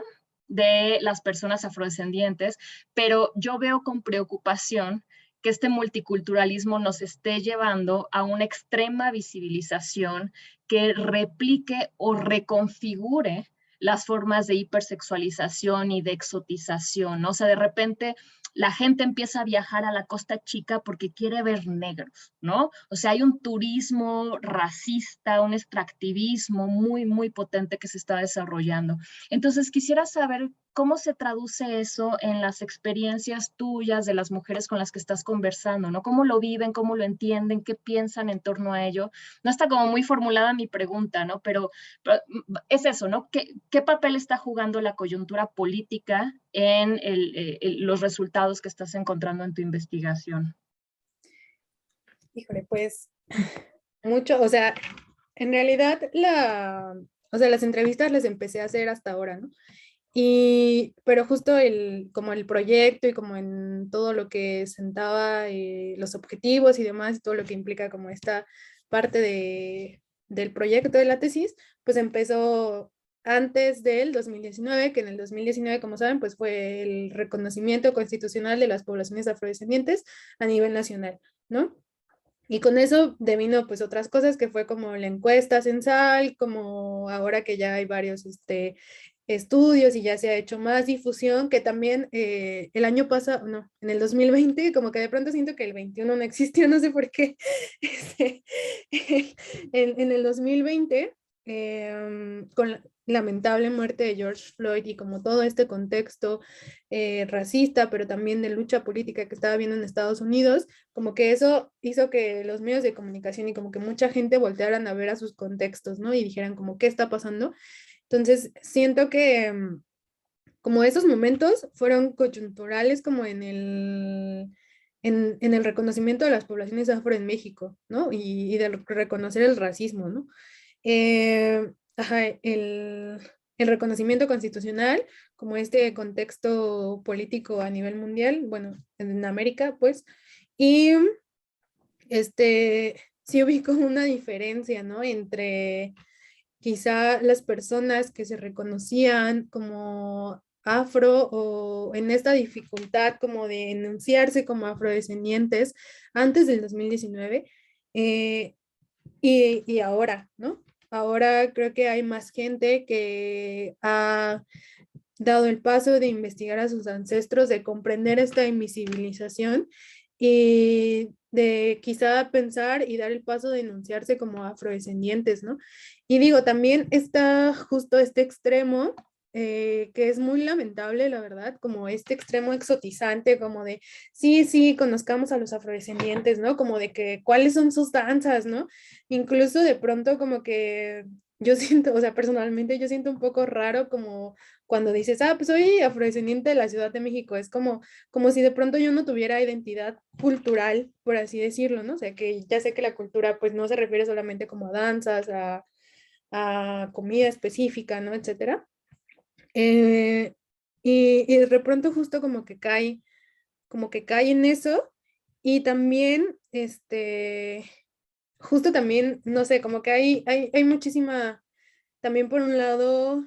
de las personas afrodescendientes, pero yo veo con preocupación que este multiculturalismo nos esté llevando a una extrema visibilización que replique o reconfigure las formas de hipersexualización y de exotización, ¿no? O sea, de repente la gente empieza a viajar a la Costa Chica porque quiere ver negros, ¿no? O sea, hay un turismo racista, un extractivismo muy, muy potente que se está desarrollando. Entonces, quisiera saber cómo se traduce eso en las experiencias tuyas de las mujeres con las que estás conversando, ¿no? ¿Cómo lo viven, cómo lo entienden, qué piensan en torno a ello? No está como muy formulada mi pregunta, ¿no? Pero es eso, ¿no? ¿Qué papel está jugando la coyuntura política en los resultados que estás encontrando en tu investigación? Híjole, pues mucho, o sea, en realidad las entrevistas las empecé a hacer hasta ahora, ¿no? Pero justo como el proyecto y como en todo lo que sentaba los objetivos y demás, todo lo que implica como esta parte del proyecto de la tesis, pues empezó antes del 2019, que en el 2019, como saben, pues fue el reconocimiento constitucional de las poblaciones afrodescendientes a nivel nacional, ¿no? Y con eso devino pues otras cosas que fue como la encuesta censal, como ahora que ya hay varios estudios y ya se ha hecho más difusión, que también el año pasado, no, en el 2020, como que de pronto siento que el 21 no existió, no sé por qué. En el 2020, con la lamentable muerte de George Floyd y como todo este contexto racista, pero también de lucha política que estaba viendo en Estados Unidos, como que eso hizo que los medios de comunicación y como que mucha gente voltearan a ver a sus contextos, ¿no? Y dijeran como, ¿qué está pasando? Entonces, siento que como esos momentos fueron coyunturales como en el reconocimiento de las poblaciones afro en México, ¿no? Y de reconocer el racismo, ¿no? Ajá, el reconocimiento constitucional, como este contexto político a nivel mundial, bueno, en América, pues, y sí ubico una diferencia, ¿no? Entre quizá las personas que se reconocían como afro o en esta dificultad como de enunciarse como afrodescendientes antes del 2019 y ahora, ¿no? Ahora creo que hay más gente que ha dado el paso de investigar a sus ancestros, de comprender esta invisibilización y de quizá pensar y dar el paso de enunciarse como afrodescendientes, ¿no? Y digo, también está justo este extremo, que es muy lamentable, la verdad, como este extremo exotizante, como de, sí, sí, conozcamos a los afrodescendientes, ¿no? Como de que, ¿cuáles son sus danzas, ¿no? Incluso de pronto como que yo siento, o sea, personalmente yo siento un poco raro como cuando dices, ah, pues soy afrodescendiente de la Ciudad de México, es como si de pronto yo no tuviera identidad cultural, por así decirlo, ¿no? O sea, que ya sé que la cultura pues no se refiere solamente como a danzas, a comida específica, ¿no? Etcétera. Eh, y de pronto justo como que cae en eso y también, justo también, no sé, como que hay muchísima, también por un lado,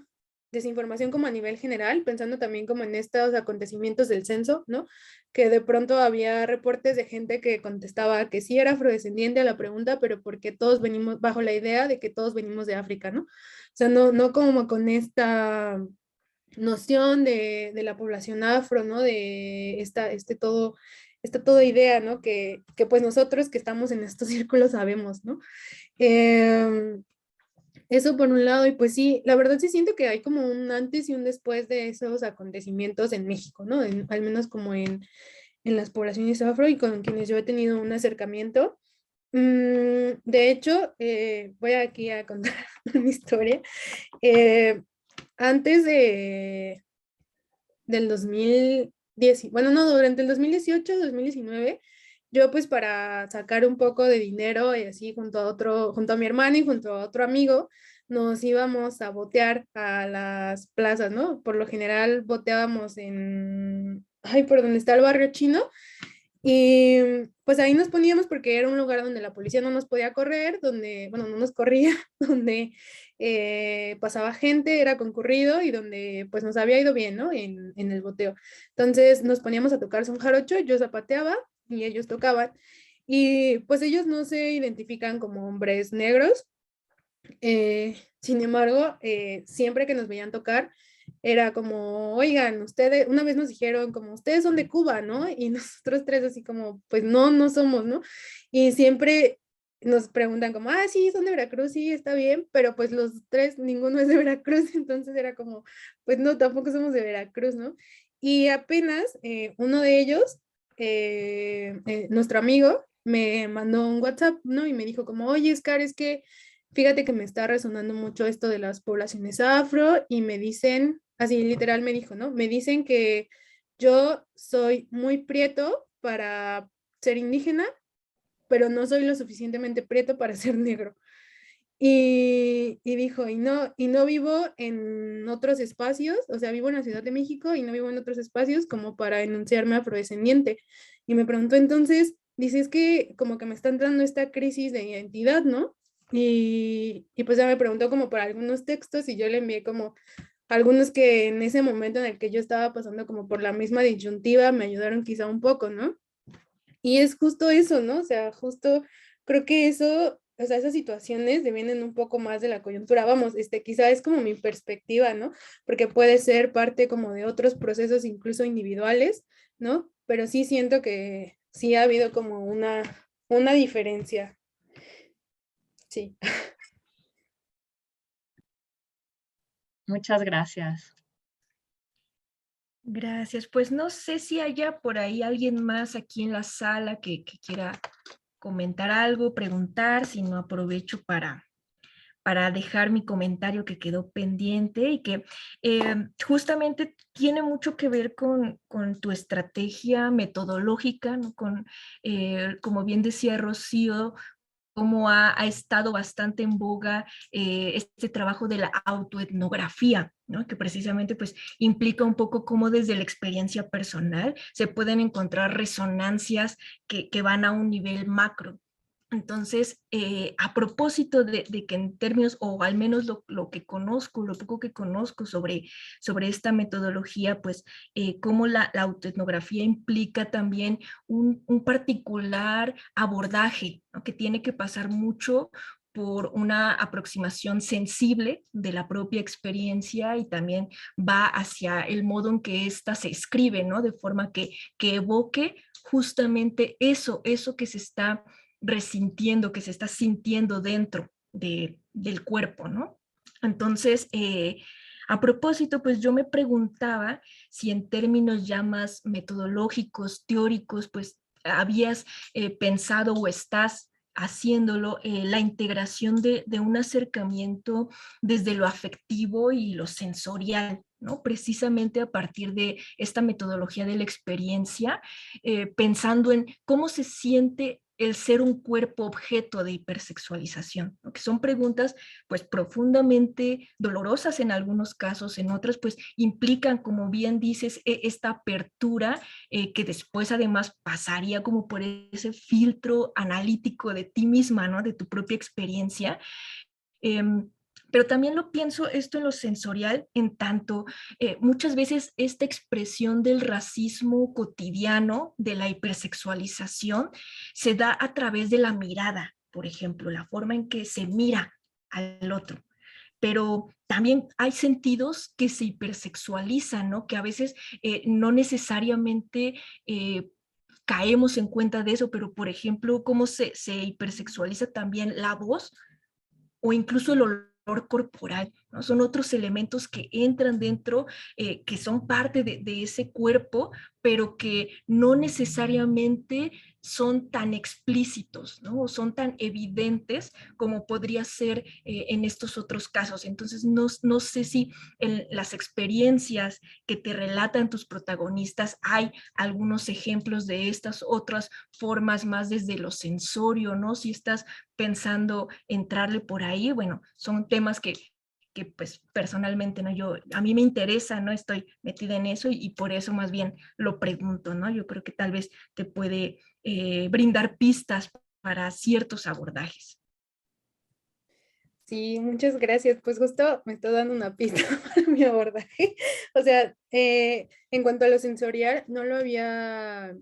desinformación como a nivel general, pensando también como en estos acontecimientos del censo, ¿no? Que de pronto había reportes de gente que contestaba que sí era afrodescendiente a la pregunta, pero porque todos venimos bajo la idea de que todos venimos de África, ¿no? O sea, no como con esta noción de la población afro, ¿no? De todo esta toda idea, ¿no? Que pues nosotros que estamos en estos círculos sabemos, ¿no? Eso por un lado, y pues sí, la verdad sí siento que hay como un antes y un después de esos acontecimientos en México, ¿no? Al menos como en las poblaciones afro y con quienes yo he tenido un acercamiento. De hecho, voy aquí a contar una historia. Antes del 2010, bueno, no, durante el 2018, 2019, yo pues para sacar un poco de dinero y así junto a mi hermano y junto a otro amigo, nos íbamos a botear a las plazas, ¿no? Por lo general boteábamos por donde está el barrio chino, y pues ahí nos poníamos porque era un lugar donde la policía no nos podía correr, donde, bueno, no nos corría, donde pasaba gente, era concurrido y donde pues nos había ido bien, ¿no? En el boteo. Entonces nos poníamos a tocar son jarocho, yo zapateaba y ellos tocaban. Y pues ellos no se identifican como hombres negros. Sin embargo, siempre que nos veían tocar, era como, oigan, ustedes, una vez nos dijeron como, ustedes son de Cuba, ¿no? Y nosotros tres así como, pues no, no somos, ¿no? Y siempre nos preguntan como, ah, sí, son de Veracruz, sí, está bien, pero pues los tres, ninguno es de Veracruz, entonces era como, pues no, tampoco somos de Veracruz, ¿no? Y apenas uno de ellos, nuestro amigo, me mandó un WhatsApp, ¿no? Y me dijo como, oye, Scar, es que fíjate que me está resonando mucho esto de las poblaciones afro y me dicen, así literal me dijo, ¿no? Me dicen que yo soy muy prieto para ser indígena, pero no soy lo suficientemente prieto para ser negro. Y dijo, y no vivo en otros espacios, o sea, vivo en la Ciudad de México y no vivo en otros espacios como para enunciarme afrodescendiente. Y me preguntó entonces, dices que como que me está entrando esta crisis de identidad, ¿no? Y pues ya me preguntó como por algunos textos y yo le envié como algunos que en ese momento en el que yo estaba pasando como por la misma disyuntiva me ayudaron quizá un poco, ¿no? Y es justo eso, ¿no? O sea, justo creo que eso, o sea, esas situaciones devienen un poco más de la coyuntura. Vamos, quizá es como mi perspectiva, ¿no? Porque puede ser parte como de otros procesos incluso individuales, ¿no? Pero sí siento que sí ha habido como una diferencia. Sí. Muchas gracias. Gracias. Pues no sé si haya por ahí alguien más aquí en la sala que quiera comentar algo, preguntar, si no aprovecho para dejar mi comentario que quedó pendiente y que justamente tiene mucho que ver con tu estrategia metodológica, ¿no? Como bien decía Rocío, cómo ha estado bastante en boga este trabajo de la autoetnografía, ¿no? Que precisamente pues implica un poco cómo desde la experiencia personal se pueden encontrar resonancias que van a un nivel macro. Entonces, a propósito de que en términos, o al menos lo que conozco, lo poco que conozco sobre esta metodología, pues cómo la autoetnografía implica también un particular abordaje, ¿no? Que tiene que pasar mucho por una aproximación sensible de la propia experiencia y también va hacia el modo en que ésta se escribe, ¿no? De forma que evoque justamente eso que se está resintiendo, que se está sintiendo dentro del cuerpo, ¿no? Entonces, a propósito, pues yo me preguntaba si en términos ya más metodológicos, teóricos, pues habías pensado o estás haciéndolo, la integración de un acercamiento desde lo afectivo y lo sensorial, ¿no? Precisamente a partir de esta metodología de la experiencia, pensando en cómo se siente el ser un cuerpo objeto de hipersexualización, ¿no? Que son preguntas pues profundamente dolorosas en algunos casos, en otras pues implican, como bien dices, esta apertura que después además pasaría como por ese filtro analítico de ti misma, ¿no? De tu propia experiencia. Pero también lo pienso esto en lo sensorial, en tanto muchas veces esta expresión del racismo cotidiano, de la hipersexualización, se da a través de la mirada, por ejemplo, la forma en que se mira al otro. Pero también hay sentidos que se hipersexualizan, ¿no? Que a veces no necesariamente caemos en cuenta de eso, pero por ejemplo, cómo se hipersexualiza también la voz o incluso el olor corporal, ¿no? Son otros elementos que entran dentro, que son parte de ese cuerpo, pero que no necesariamente son tan explícitos, ¿no? O son tan evidentes como podría ser en estos otros casos. Entonces, no sé si en las experiencias que te relatan tus protagonistas hay algunos ejemplos de estas otras formas más desde lo sensorio, ¿no? Si estás pensando entrarle por ahí, bueno, son temas que pues personalmente, ¿no? A mí me interesa, ¿no? Estoy metida en eso y por eso más bien lo pregunto, ¿no? Yo creo que tal vez te puede brindar pistas para ciertos abordajes. Sí, muchas gracias. Pues justo me está dando una pista para mi abordaje. O sea, en cuanto a lo sensorial, no lo había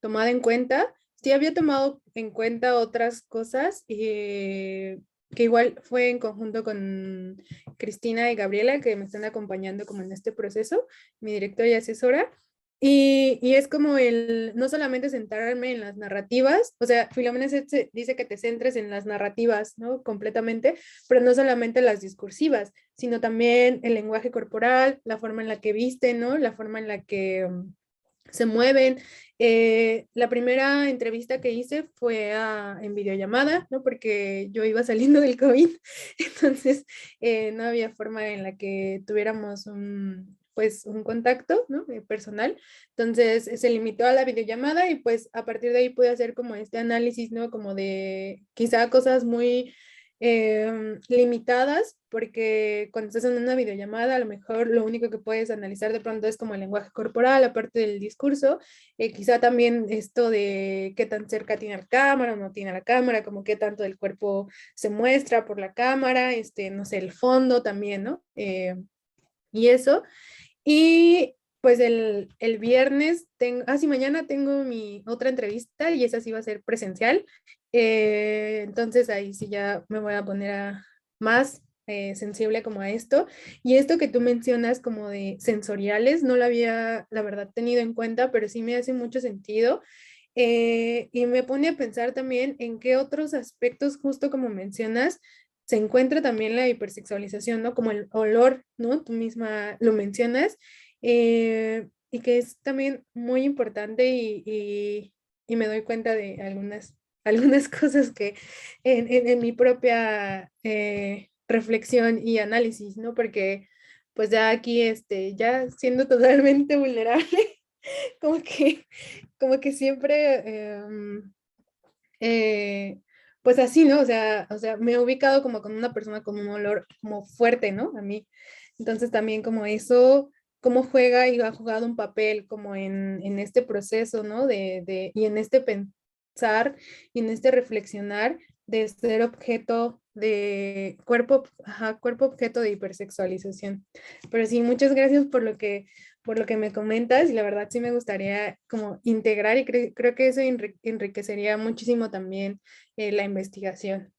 tomado en cuenta. Sí había tomado en cuenta otras cosas que igual fue en conjunto con Cristina y Gabriela, que me están acompañando como en este proceso, mi directora y asesora. Y es como no solamente centrarme en las narrativas, o sea, Filomena dice que te centres en las narrativas, ¿no? Completamente, pero no solamente las discursivas, sino también el lenguaje corporal, la forma en la que visten, ¿no? La forma en la que se mueven. La primera entrevista que hice fue en videollamada, ¿no? Porque yo iba saliendo del COVID, entonces no había forma en la que tuviéramos pues un contacto, ¿no? Personal. Entonces se limitó a la videollamada y pues a partir de ahí pude hacer como este análisis, ¿no? Como de quizá cosas muy limitadas, porque cuando estás en una videollamada a lo mejor lo único que puedes analizar de pronto es como el lenguaje corporal, aparte del discurso, quizá también esto de qué tan cerca tiene la cámara o no tiene la cámara, como qué tanto del cuerpo se muestra por la cámara, no sé, el fondo también, ¿no? Y eso. Y pues el viernes sí, mañana tengo mi otra entrevista y esa sí va a ser presencial. Entonces ahí sí ya me voy a poner más sensible como a esto. Y esto que tú mencionas como de sensoriales, no lo había, la verdad, tenido en cuenta, pero sí me hace mucho sentido. Y me pone a pensar también en qué otros aspectos, justo como mencionas, se encuentra también la hipersexualización, ¿no? Como el olor, ¿no? Tú misma lo mencionas, y que es también muy importante y me doy cuenta de algunas cosas que en mi propia reflexión y análisis, ¿no? Porque pues ya aquí, ya siendo totalmente vulnerable, como que, como que siempre... pues así, ¿no? O sea, me he ubicado como con una persona con un olor como fuerte, ¿no? A mí. Entonces también como eso, cómo juega y ha jugado un papel como en este proceso, ¿no? Y en este pensar y en este reflexionar de ser objeto de cuerpo objeto de hipersexualización. Pero sí, muchas gracias por lo que me comentas y la verdad sí me gustaría como integrar y creo que eso enriquecería muchísimo también la investigación.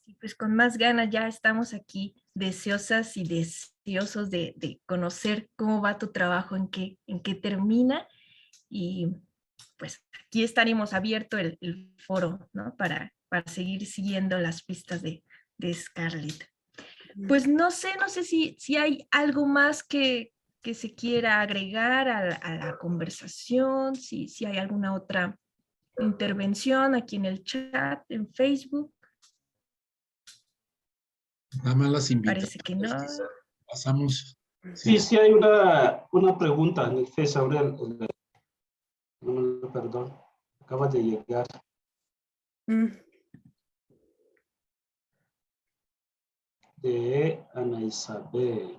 Y pues con más ganas ya estamos aquí deseosas y deseosos de conocer cómo va tu trabajo, en qué termina y pues aquí estaremos abierto el foro, ¿no? Para seguir siguiendo las pistas de Scarlett. Pues no sé si hay algo más que se quiera agregar a la conversación, si hay alguna otra intervención aquí en el chat, en Facebook. Nada más las Parece que no. invitaciones. Pasamos. Sí, hay una pregunta en el Face, Aurel. Perdón, acaba de llegar. De Ana Isabel.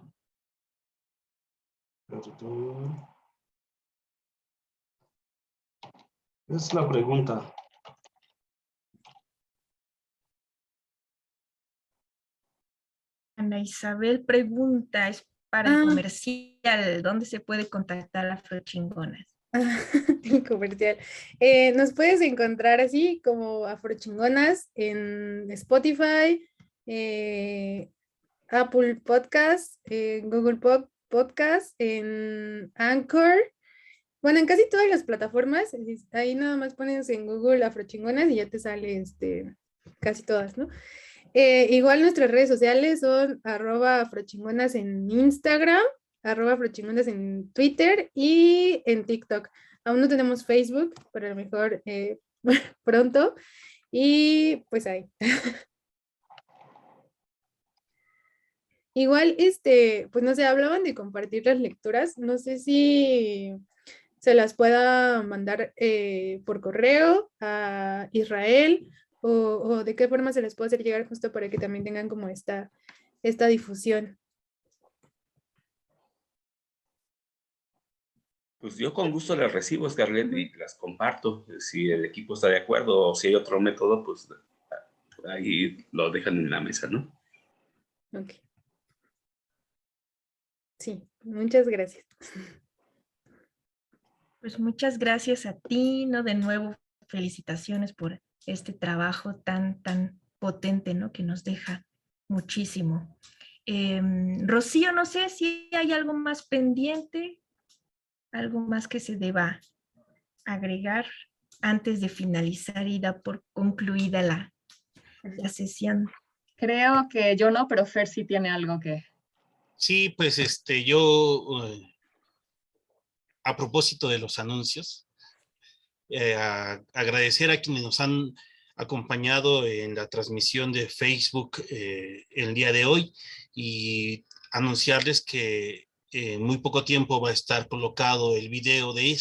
Perdón. Es la pregunta. Ana Isabel pregunta, es para el comercial, ¿dónde se puede contactar a Afrochingonas? El comercial. Nos puedes encontrar así como Afrochingonas en Spotify, Apple Podcast, Google podcast en Anchor. Bueno, en casi todas las plataformas. Ahí nada más pones en Google Afrochingonas y ya te sale casi todas, ¿no? Igual nuestras redes sociales son @afrochingonas en Instagram, @afrochingonas en Twitter y en TikTok. Aún no tenemos Facebook, pero a lo mejor pronto. Y pues ahí. Igual, pues no sé, hablaban de compartir las lecturas. No sé si se las pueda mandar por correo a Israel o de qué forma se les puede hacer llegar justo para que también tengan como esta difusión. Pues yo con gusto las recibo, Scarlett, y las comparto. Si el equipo está de acuerdo o si hay otro método, pues ahí lo dejan en la mesa, ¿no? Ok. Sí, muchas gracias. Pues muchas gracias a ti, ¿no? De nuevo, felicitaciones por este trabajo tan potente, ¿no? Que nos deja muchísimo. Rocío, no sé si hay algo más pendiente, algo más que se deba agregar antes de finalizar y dar por concluida la sesión. Creo que yo no, pero Fer sí tiene algo que... Sí, pues yo, a propósito de los anuncios, agradecer a quienes nos han acompañado en la transmisión de Facebook el día de hoy y anunciarles que en muy poco tiempo va a estar colocado el video de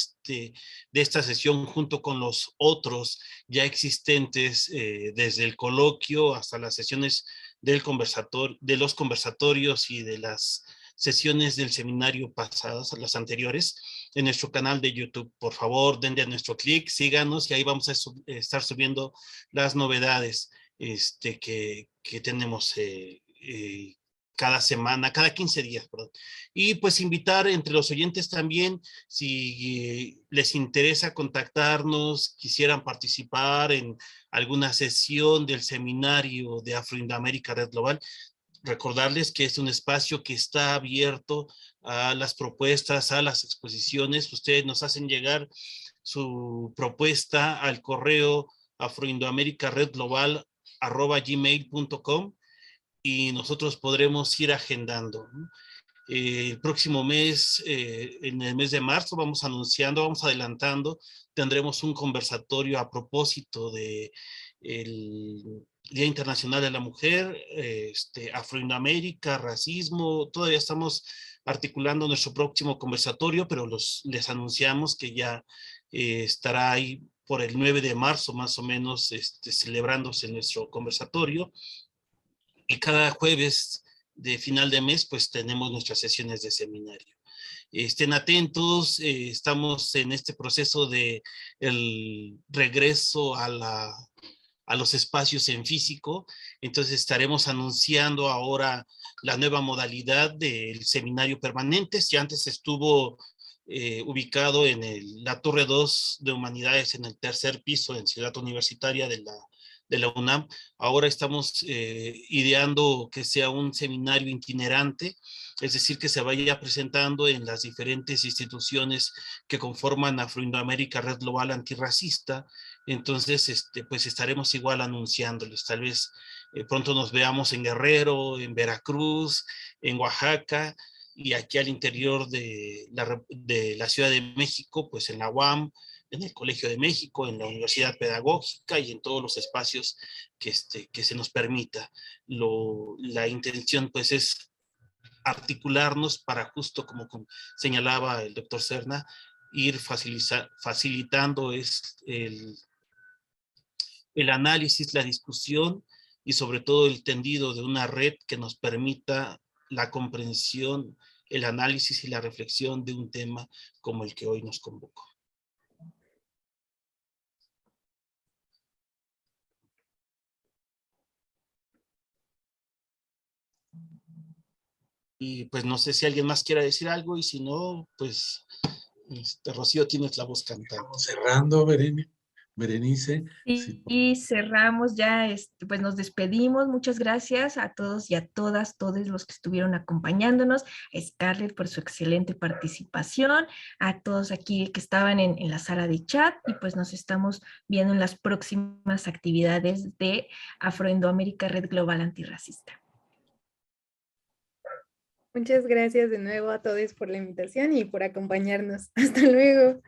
esta sesión junto con los otros ya existentes desde el coloquio hasta las sesiones de los conversatorios y de las sesiones del seminario pasadas, las anteriores, en nuestro canal de YouTube. Por favor, denle a nuestro clic, síganos y ahí vamos a estar subiendo las novedades que tenemos cada semana, cada 15 días, perdón. Y pues invitar entre los oyentes también, si les interesa contactarnos, quisieran participar en alguna sesión del seminario de Afro-Indoamérica Red Global, recordarles que es un espacio que está abierto a las propuestas, a las exposiciones. Ustedes nos hacen llegar su propuesta al correo afroindoamericaredglobal@gmail.com y nosotros podremos ir agendando, ¿no? El próximo mes, en el mes de marzo, vamos adelantando, tendremos un conversatorio a propósito de el Día Internacional de la Mujer, Afroamérica, racismo. Todavía estamos articulando nuestro próximo conversatorio, pero les anunciamos que ya estará ahí por el 9 de marzo, más o menos, celebrándose nuestro conversatorio. Y cada jueves de final de mes, pues tenemos nuestras sesiones de seminario. Estén atentos, estamos en este proceso de el regreso a los espacios en físico, entonces estaremos anunciando ahora la nueva modalidad del seminario permanente. Si antes estuvo ubicado en la Torre 2 de Humanidades, en el tercer piso en Ciudad Universitaria de la UNAM, ahora estamos ideando que sea un seminario itinerante, es decir, que se vaya presentando en las diferentes instituciones que conforman Afro-Indoamérica Red Global Antirracista. Entonces, pues estaremos igual anunciándoles. Tal vez pronto nos veamos en Guerrero, en Veracruz, en Oaxaca, y aquí al interior de la Ciudad de México, pues en la UAM, en el Colegio de México, en la Universidad Pedagógica y en todos los espacios que se nos permita. La intención pues es articularnos para, justo como señalaba el doctor Serna, ir facilitando el análisis, la discusión y sobre todo el tendido de una red que nos permita la comprensión, el análisis y la reflexión de un tema como el que hoy nos convocó. Y pues no sé si alguien más quiera decir algo, y si no, pues Rocío, tienes la voz cantante. Cerrando, Berenice. Berenice. Y cerramos ya, pues nos despedimos. Muchas gracias a todos y a todas, todos los que estuvieron acompañándonos, a Scarlett por su excelente participación, a todos aquí que estaban en la sala de chat, y pues nos estamos viendo en las próximas actividades de Afroindoamérica Red Global Antirracista. Muchas gracias de nuevo a todos por la invitación y por acompañarnos. Hasta luego.